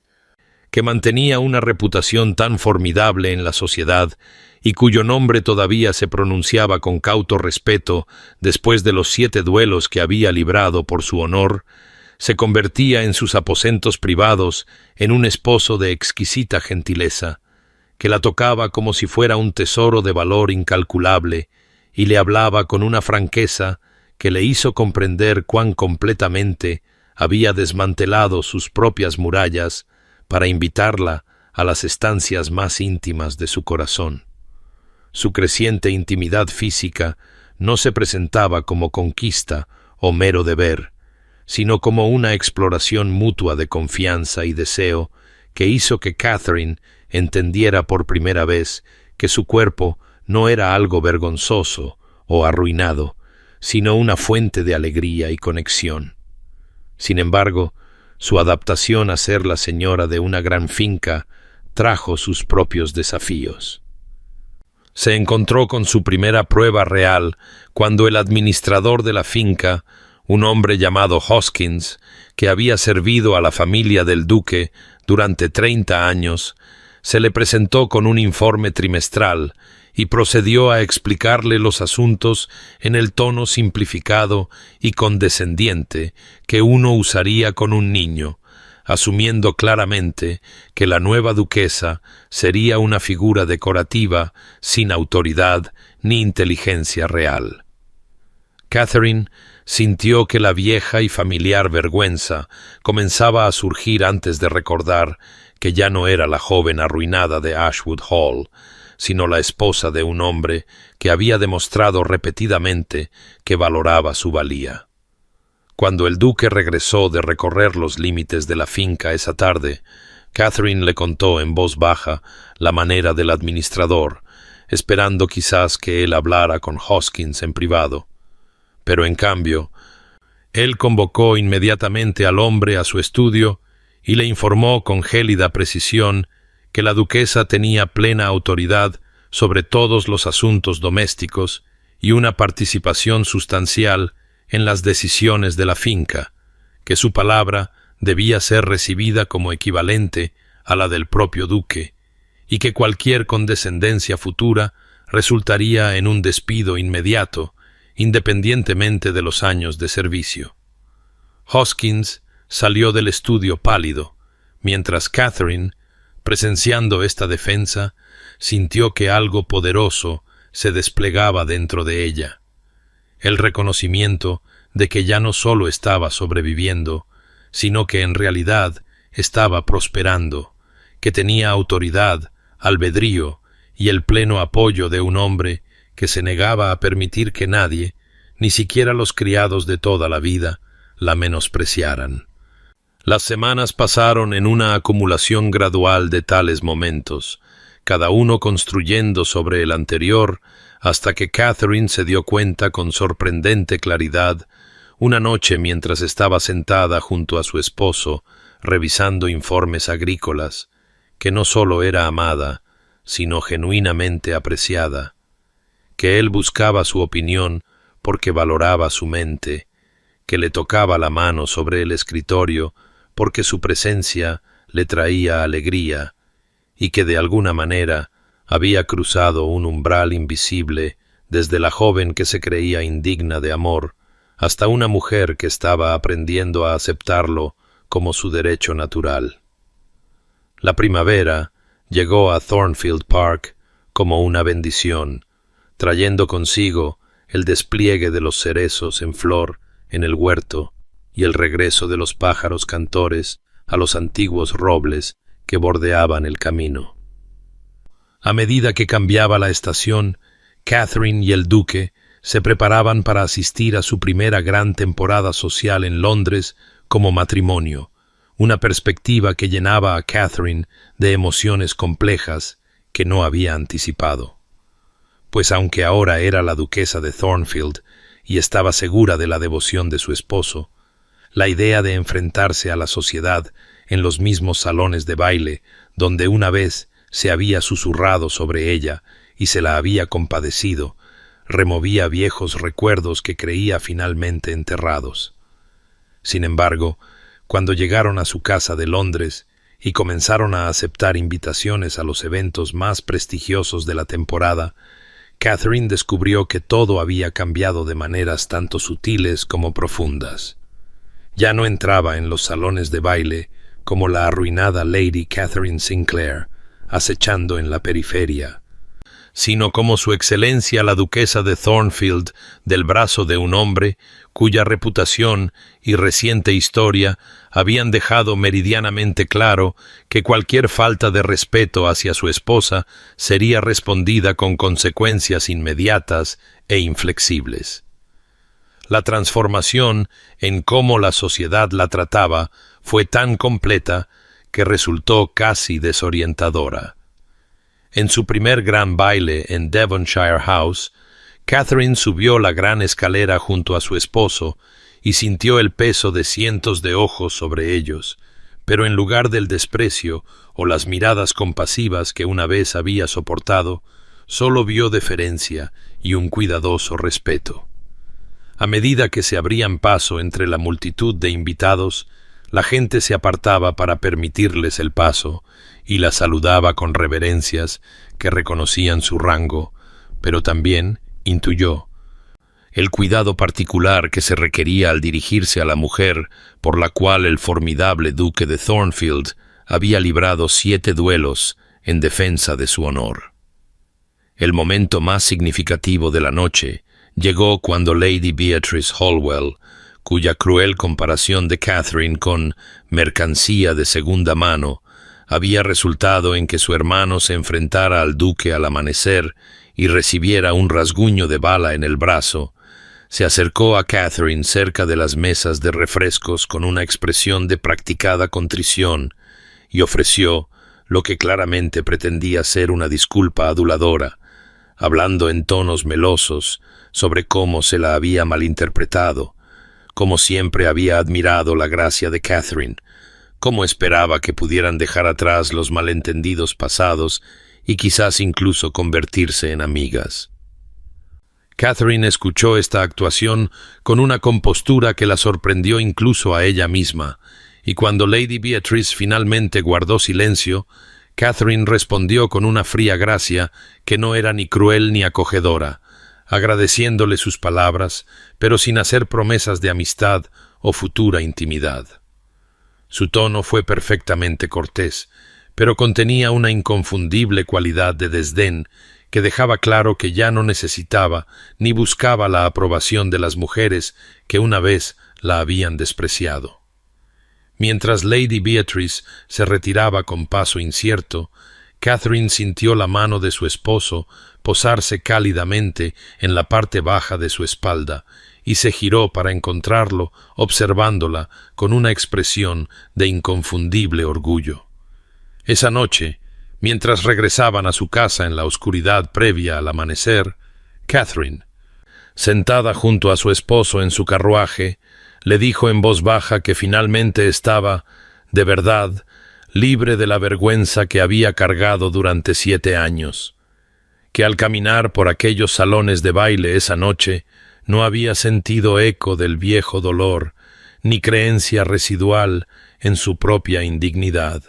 que mantenía una reputación tan formidable en la sociedad y cuyo nombre todavía se pronunciaba con cauto respeto después de los 7 duelos que había librado por su honor, se convertía en sus aposentos privados en un esposo de exquisita gentileza, que la tocaba como si fuera un tesoro de valor incalculable y le hablaba con una franqueza que le hizo comprender cuán completamente había desmantelado sus propias murallas para invitarla a las estancias más íntimas de su corazón. Su creciente intimidad física no se presentaba como conquista o mero deber, sino como una exploración mutua de confianza y deseo que hizo que Catherine entendiera por primera vez que su cuerpo no era algo vergonzoso o arruinado, sino una fuente de alegría y conexión. Sin embargo, su adaptación a ser la señora de una gran finca trajo sus propios desafíos. Se encontró con su primera prueba real cuando el administrador de la finca, un hombre llamado Hoskins, que había servido a la familia del duque durante 30 años, se le presentó con un informe trimestral y procedió a explicarle los asuntos en el tono simplificado y condescendiente que uno usaría con un niño, asumiendo claramente que la nueva duquesa sería una figura decorativa sin autoridad ni inteligencia real. Catherine sintió que la vieja y familiar vergüenza comenzaba a surgir antes de recordar que ya no era la joven arruinada de Ashwood Hall, sino la esposa de un hombre que había demostrado repetidamente que valoraba su valía. Cuando el duque regresó de recorrer los límites de la finca esa tarde, Catherine le contó en voz baja la manera del administrador, esperando quizás que él hablara con Hoskins en privado. Pero en cambio, él convocó inmediatamente al hombre a su estudio y le informó con gélida precisión que la duquesa tenía plena autoridad sobre todos los asuntos domésticos y una participación sustancial en las decisiones de la finca, que su palabra debía ser recibida como equivalente a la del propio duque, y que cualquier condescendencia futura resultaría en un despido inmediato, independientemente de los años de servicio. Hoskins salió del estudio pálido, mientras Catherine, presenciando esta defensa, sintió que algo poderoso se desplegaba dentro de ella. El reconocimiento de que ya no solo estaba sobreviviendo, sino que en realidad estaba prosperando, que tenía autoridad, albedrío y el pleno apoyo de un hombre que se negaba a permitir que nadie, ni siquiera los criados de toda la vida, la menospreciaran. Las semanas pasaron en una acumulación gradual de tales momentos, cada uno construyendo sobre el anterior, hasta que Catherine se dio cuenta con sorprendente claridad, una noche mientras estaba sentada junto a su esposo, revisando informes agrícolas, que no solo era amada, sino genuinamente apreciada, que él buscaba su opinión porque valoraba su mente, que le tocaba la mano sobre el escritorio porque su presencia le traía alegría, y que de alguna manera había cruzado un umbral invisible desde la joven que se creía indigna de amor hasta una mujer que estaba aprendiendo a aceptarlo como su derecho natural. La primavera llegó a Thornfield Park como una bendición, trayendo consigo el despliegue de los cerezos en flor en el huerto y el regreso de los pájaros cantores a los antiguos robles que bordeaban el camino. A medida que cambiaba la estación, Catherine y el duque se preparaban para asistir a su primera gran temporada social en Londres como matrimonio, una perspectiva que llenaba a Catherine de emociones complejas que no había anticipado. Pues aunque ahora era la duquesa de Thornfield y estaba segura de la devoción de su esposo, la idea de enfrentarse a la sociedad en los mismos salones de baile donde una vez se había susurrado sobre ella y se la había compadecido, removía viejos recuerdos que creía finalmente enterrados. Sin embargo, cuando llegaron a su casa de Londres y comenzaron a aceptar invitaciones a los eventos más prestigiosos de la temporada, Catherine descubrió que todo había cambiado de maneras tanto sutiles como profundas. Ya no entraba en los salones de baile como la arruinada Lady Catherine Sinclair, acechando en la periferia, sino como su excelencia la duquesa de Thornfield, del brazo de un hombre cuya reputación y reciente historia habían dejado meridianamente claro que cualquier falta de respeto hacia su esposa sería respondida con consecuencias inmediatas e inflexibles. La transformación en cómo la sociedad la trataba fue tan completa que resultó casi desorientadora. En su primer gran baile en Devonshire House, Catherine subió la gran escalera junto a su esposo y sintió el peso de cientos de ojos sobre ellos, pero en lugar del desprecio o las miradas compasivas que una vez había soportado, solo vio deferencia y un cuidadoso respeto. A medida que se abrían paso entre la multitud de invitados, la gente se apartaba para permitirles el paso y la saludaba con reverencias que reconocían su rango, pero también intuyó el cuidado particular que se requería al dirigirse a la mujer por la cual el formidable duque de Thornfield había librado 7 duelos en defensa de su honor. El momento más significativo de la noche llegó cuando Lady Beatrice Holwell, cuya cruel comparación de Catherine con mercancía de segunda mano había resultado en que su hermano se enfrentara al duque al amanecer y recibiera un rasguño de bala en el brazo, se acercó a Catherine cerca de las mesas de refrescos con una expresión de practicada contrición y ofreció lo que claramente pretendía ser una disculpa aduladora, hablando en tonos melosos sobre cómo se la había malinterpretado, cómo siempre había admirado la gracia de Catherine, cómo esperaba que pudieran dejar atrás los malentendidos pasados y quizás incluso convertirse en amigas. Catherine escuchó esta actuación con una compostura que la sorprendió incluso a ella misma, y cuando Lady Beatrice finalmente guardó silencio, Catherine respondió con una fría gracia que no era ni cruel ni acogedora, agradeciéndole sus palabras, pero sin hacer promesas de amistad o futura intimidad. Su tono fue perfectamente cortés, pero contenía una inconfundible cualidad de desdén que dejaba claro que ya no necesitaba ni buscaba la aprobación de las mujeres que una vez la habían despreciado. Mientras Lady Beatrice se retiraba con paso incierto, Catherine sintió la mano de su esposo posarse cálidamente en la parte baja de su espalda y se giró para encontrarlo observándola con una expresión de inconfundible orgullo. Esa noche, mientras regresaban a su casa en la oscuridad previa al amanecer, Catherine, sentada junto a su esposo en su carruaje, le dijo en voz baja que finalmente estaba, de verdad, libre de la vergüenza que había cargado durante 7 años, que al caminar por aquellos salones de baile esa noche no había sentido eco del viejo dolor, ni creencia residual en su propia indignidad.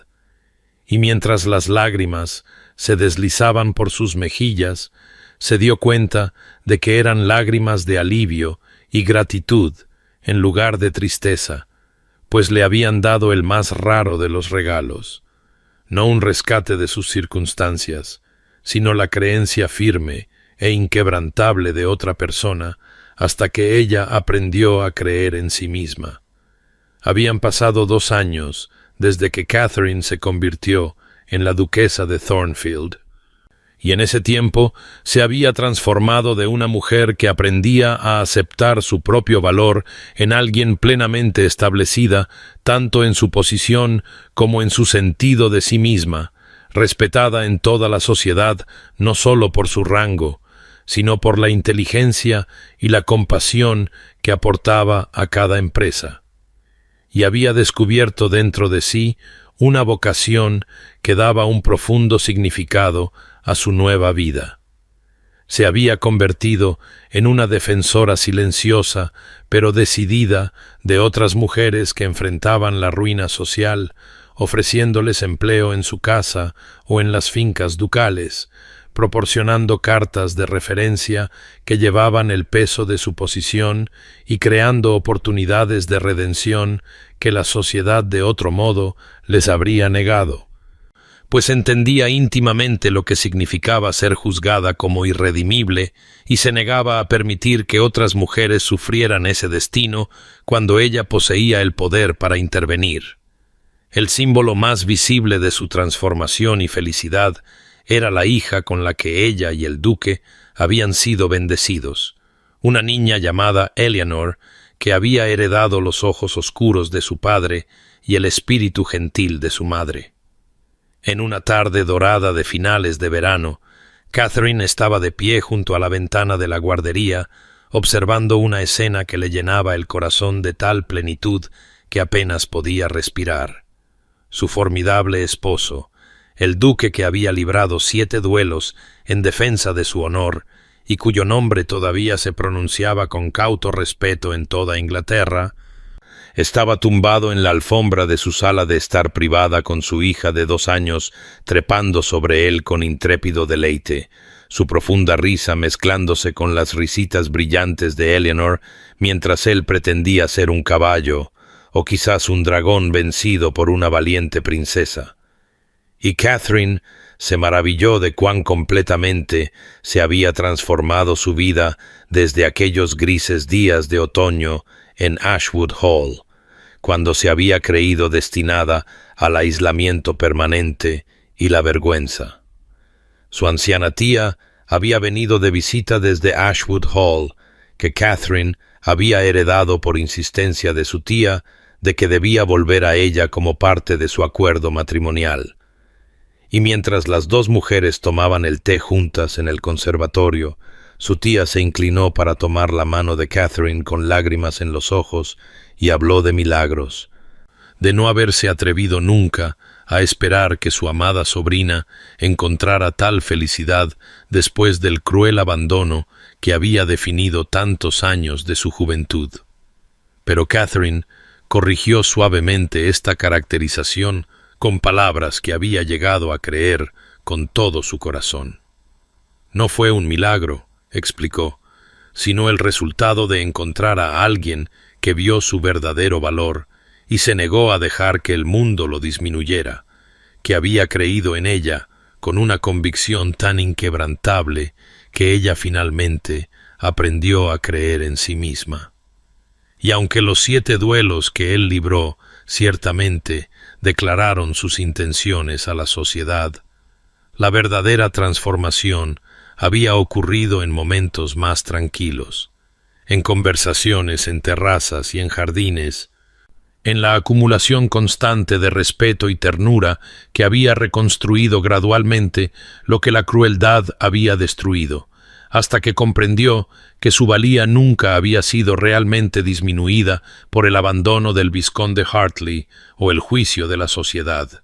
Y mientras las lágrimas se deslizaban por sus mejillas, se dio cuenta de que eran lágrimas de alivio y gratitud en lugar de tristeza, pues le habían dado el más raro de los regalos, no un rescate de sus circunstancias, sino la creencia firme e inquebrantable de otra persona hasta que ella aprendió a creer en sí misma. Habían pasado 2 años desde que Catherine se convirtió en la duquesa de Thornfield, y en ese tiempo se había transformado de una mujer que aprendía a aceptar su propio valor en alguien plenamente establecida tanto en su posición como en su sentido de sí misma, respetada en toda la sociedad no solo por su rango, sino por la inteligencia y la compasión que aportaba a cada empresa. Y había descubierto dentro de sí una vocación que daba un profundo significado a su nueva vida. Se había convertido en una defensora silenciosa, pero decidida, de otras mujeres que enfrentaban la ruina social, ofreciéndoles empleo en su casa o en las fincas ducales, proporcionando cartas de referencia que llevaban el peso de su posición y creando oportunidades de redención que la sociedad de otro modo les habría negado, pues entendía íntimamente lo que significaba ser juzgada como irredimible y se negaba a permitir que otras mujeres sufrieran ese destino cuando ella poseía el poder para intervenir. El símbolo más visible de su transformación y felicidad era la hija con la que ella y el duque habían sido bendecidos, una niña llamada Eleanor, que había heredado los ojos oscuros de su padre y el espíritu gentil de su madre. En una tarde dorada de finales de verano, Catherine estaba de pie junto a la ventana de la guardería, observando una escena que le llenaba el corazón de tal plenitud que apenas podía respirar. Su formidable esposo, el duque que había librado 7 duelos en defensa de su honor y cuyo nombre todavía se pronunciaba con cauto respeto en toda Inglaterra, estaba tumbado en la alfombra de su sala de estar privada con su hija de 2 años, trepando sobre él con intrépido deleite, su profunda risa mezclándose con las risitas brillantes de Eleanor, mientras él pretendía ser un caballo, o quizás un dragón vencido por una valiente princesa. Y Catherine se maravilló de cuán completamente se había transformado su vida desde aquellos grises días de otoño en Ashwood Hall, cuando se había creído destinada al aislamiento permanente y la vergüenza. Su anciana tía había venido de visita desde Ashwood Hall, que Catherine había heredado por insistencia de su tía de que debía volver a ella como parte de su acuerdo matrimonial. Y mientras las 2 mujeres tomaban el té juntas en el conservatorio, su tía se inclinó para tomar la mano de Catherine con lágrimas en los ojos y habló de milagros, de no haberse atrevido nunca a esperar que su amada sobrina encontrara tal felicidad después del cruel abandono que había definido tantos años de su juventud. Pero Catherine corrigió suavemente esta caracterización con palabras que había llegado a creer con todo su corazón. No fue un milagro, explicó, sino el resultado de encontrar a alguien que vio su verdadero valor y se negó a dejar que el mundo lo disminuyera, que había creído en ella con una convicción tan inquebrantable que ella finalmente aprendió a creer en sí misma. Y aunque los 7 duelos que él libró ciertamente declararon sus intenciones a la sociedad, la verdadera transformación había ocurrido en momentos más tranquilos, en conversaciones en terrazas y en jardines, en la acumulación constante de respeto y ternura que había reconstruido gradualmente lo que la crueldad había destruido, hasta que comprendió que su valía nunca había sido realmente disminuida por el abandono del vizconde Hartley o el juicio de la sociedad.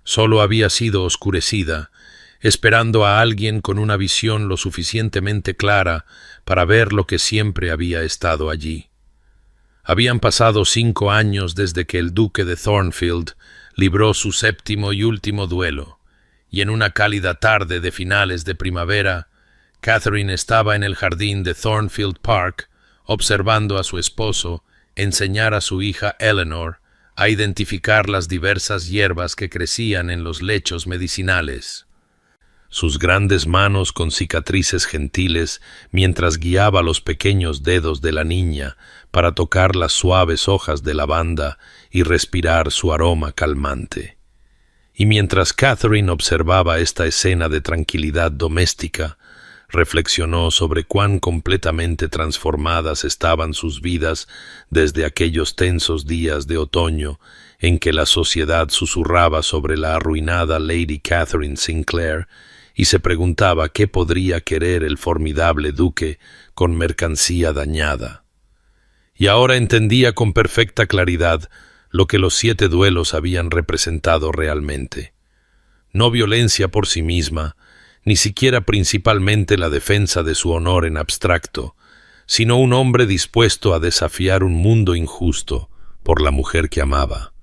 Solo había sido oscurecida, esperando a alguien con una visión lo suficientemente clara para ver lo que siempre había estado allí. Habían pasado 5 años desde que el duque de Thornfield libró su 7º y último duelo, y en una cálida tarde de finales de primavera, Catherine estaba en el jardín de Thornfield Park, observando a su esposo enseñar a su hija Eleanor a identificar las diversas hierbas que crecían en los lechos medicinales. Sus grandes manos con cicatrices gentiles mientras guiaba los pequeños dedos de la niña para tocar las suaves hojas de lavanda y respirar su aroma calmante. Y mientras Catherine observaba esta escena de tranquilidad doméstica, reflexionó sobre cuán completamente transformadas estaban sus vidas desde aquellos tensos días de otoño en que la sociedad susurraba sobre la arruinada Lady Catherine Sinclair y se preguntaba qué podría querer el formidable duque con mercancía dañada. Y ahora entendía con perfecta claridad lo que los 7 duelos habían representado realmente. No violencia por sí misma, ni siquiera principalmente la defensa de su honor en abstracto, sino un hombre dispuesto a desafiar un mundo injusto por la mujer que amaba.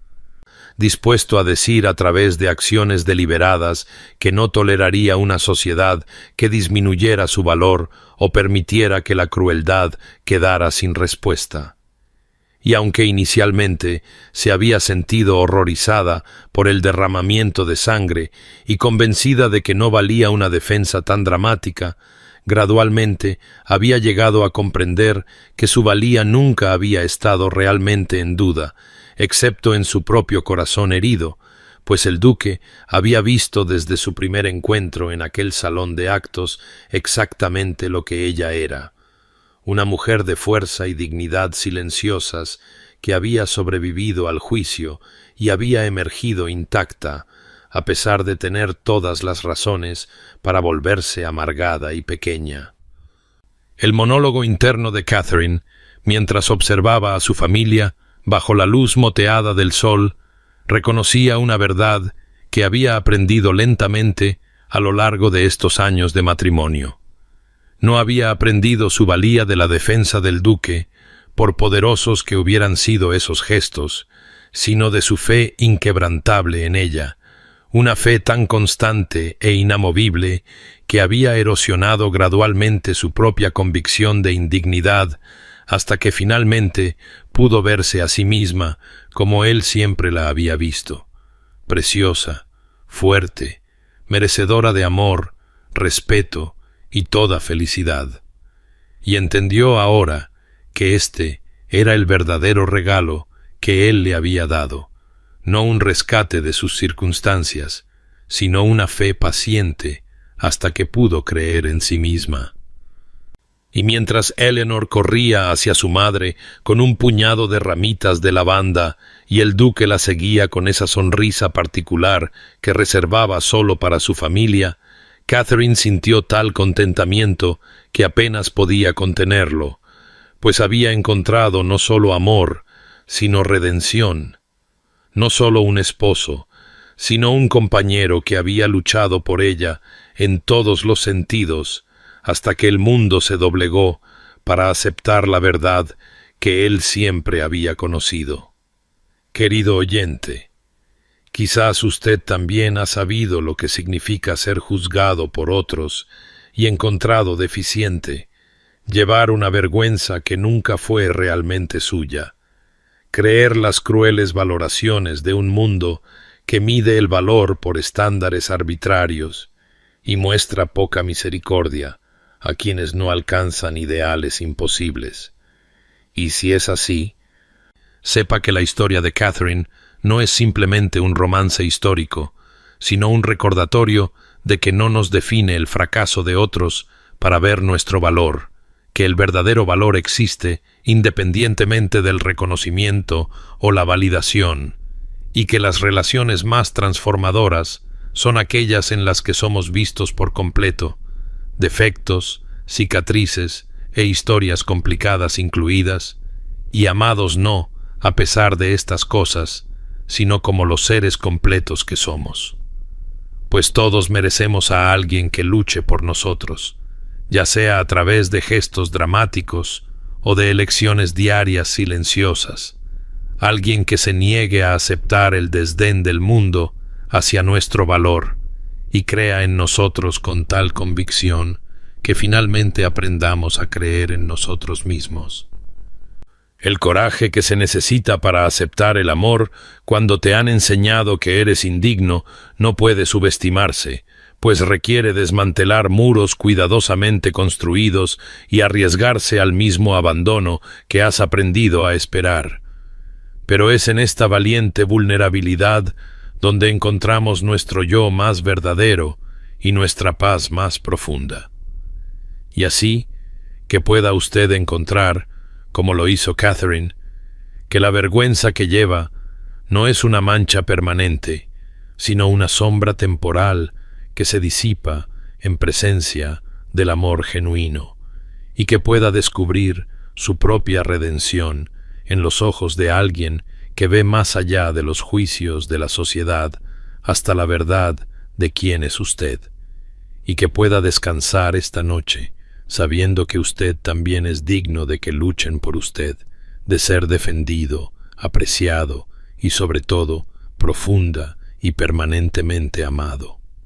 dispuesto a decir a través de acciones deliberadas que no toleraría una sociedad que disminuyera su valor o permitiera que la crueldad quedara sin respuesta. Y aunque inicialmente se había sentido horrorizada por el derramamiento de sangre y convencida de que no valía una defensa tan dramática, gradualmente había llegado a comprender que su valía nunca había estado realmente en duda, excepto en su propio corazón herido, pues el duque había visto desde su primer encuentro en aquel salón de actos exactamente lo que ella era: una mujer de fuerza y dignidad silenciosas que había sobrevivido al juicio y había emergido intacta, a pesar de tener todas las razones para volverse amargada y pequeña. El monólogo interno de Catherine, mientras observaba a su familia, bajo la luz moteada del sol, reconocía una verdad que había aprendido lentamente a lo largo de estos años de matrimonio. No había aprendido su valía de la defensa del duque, por poderosos que hubieran sido esos gestos, sino de su fe inquebrantable en ella, una fe tan constante e inamovible que había erosionado gradualmente su propia convicción de indignidad, hasta que finalmente pudo verse a sí misma como él siempre la había visto: preciosa, fuerte, merecedora de amor, respeto y toda felicidad. Y entendió ahora que este era el verdadero regalo que él le había dado, no un rescate de sus circunstancias, sino una fe paciente hasta que pudo creer en sí misma. Y mientras Eleanor corría hacia su madre con un puñado de ramitas de lavanda y el duque la seguía con esa sonrisa particular que reservaba solo para su familia, Catherine sintió tal contentamiento que apenas podía contenerlo, pues había encontrado no solo amor, sino redención. No solo un esposo, sino un compañero que había luchado por ella en todos los sentidos, hasta que el mundo se doblegó para aceptar la verdad que él siempre había conocido. Querido oyente, quizás usted también ha sabido lo que significa ser juzgado por otros y encontrado deficiente, llevar una vergüenza que nunca fue realmente suya, creer las crueles valoraciones de un mundo que mide el valor por estándares arbitrarios y muestra poca misericordia a quienes no alcanzan ideales imposibles. Y si es así, sepa que la historia de Catherine no es simplemente un romance histórico, sino un recordatorio de que no nos define el fracaso de otros para ver nuestro valor, que el verdadero valor existe independientemente del reconocimiento o la validación, y que las relaciones más transformadoras son aquellas en las que somos vistos por completo, defectos, cicatrices e historias complicadas incluidas, y amados no a pesar de estas cosas, sino como los seres completos que somos. Pues todos merecemos a alguien que luche por nosotros, ya sea a través de gestos dramáticos o de elecciones diarias silenciosas, alguien que se niegue a aceptar el desdén del mundo hacia nuestro valor y crea en nosotros con tal convicción que finalmente aprendamos a creer en nosotros mismos. El coraje que se necesita para aceptar el amor cuando te han enseñado que eres indigno no puede subestimarse, pues requiere desmantelar muros cuidadosamente construidos y arriesgarse al mismo abandono que has aprendido a esperar. Pero es en esta valiente vulnerabilidad donde encontramos nuestro yo más verdadero y nuestra paz más profunda. Y así, que pueda usted encontrar, como lo hizo Catherine, que la vergüenza que lleva no es una mancha permanente, sino una sombra temporal que se disipa en presencia del amor genuino, y que pueda descubrir su propia redención en los ojos de alguien que ve más allá de los juicios de la sociedad hasta la verdad de quién es usted, y que pueda descansar esta noche sabiendo que usted también es digno de que luchen por usted, de ser defendido, apreciado y sobre todo profunda y permanentemente amado.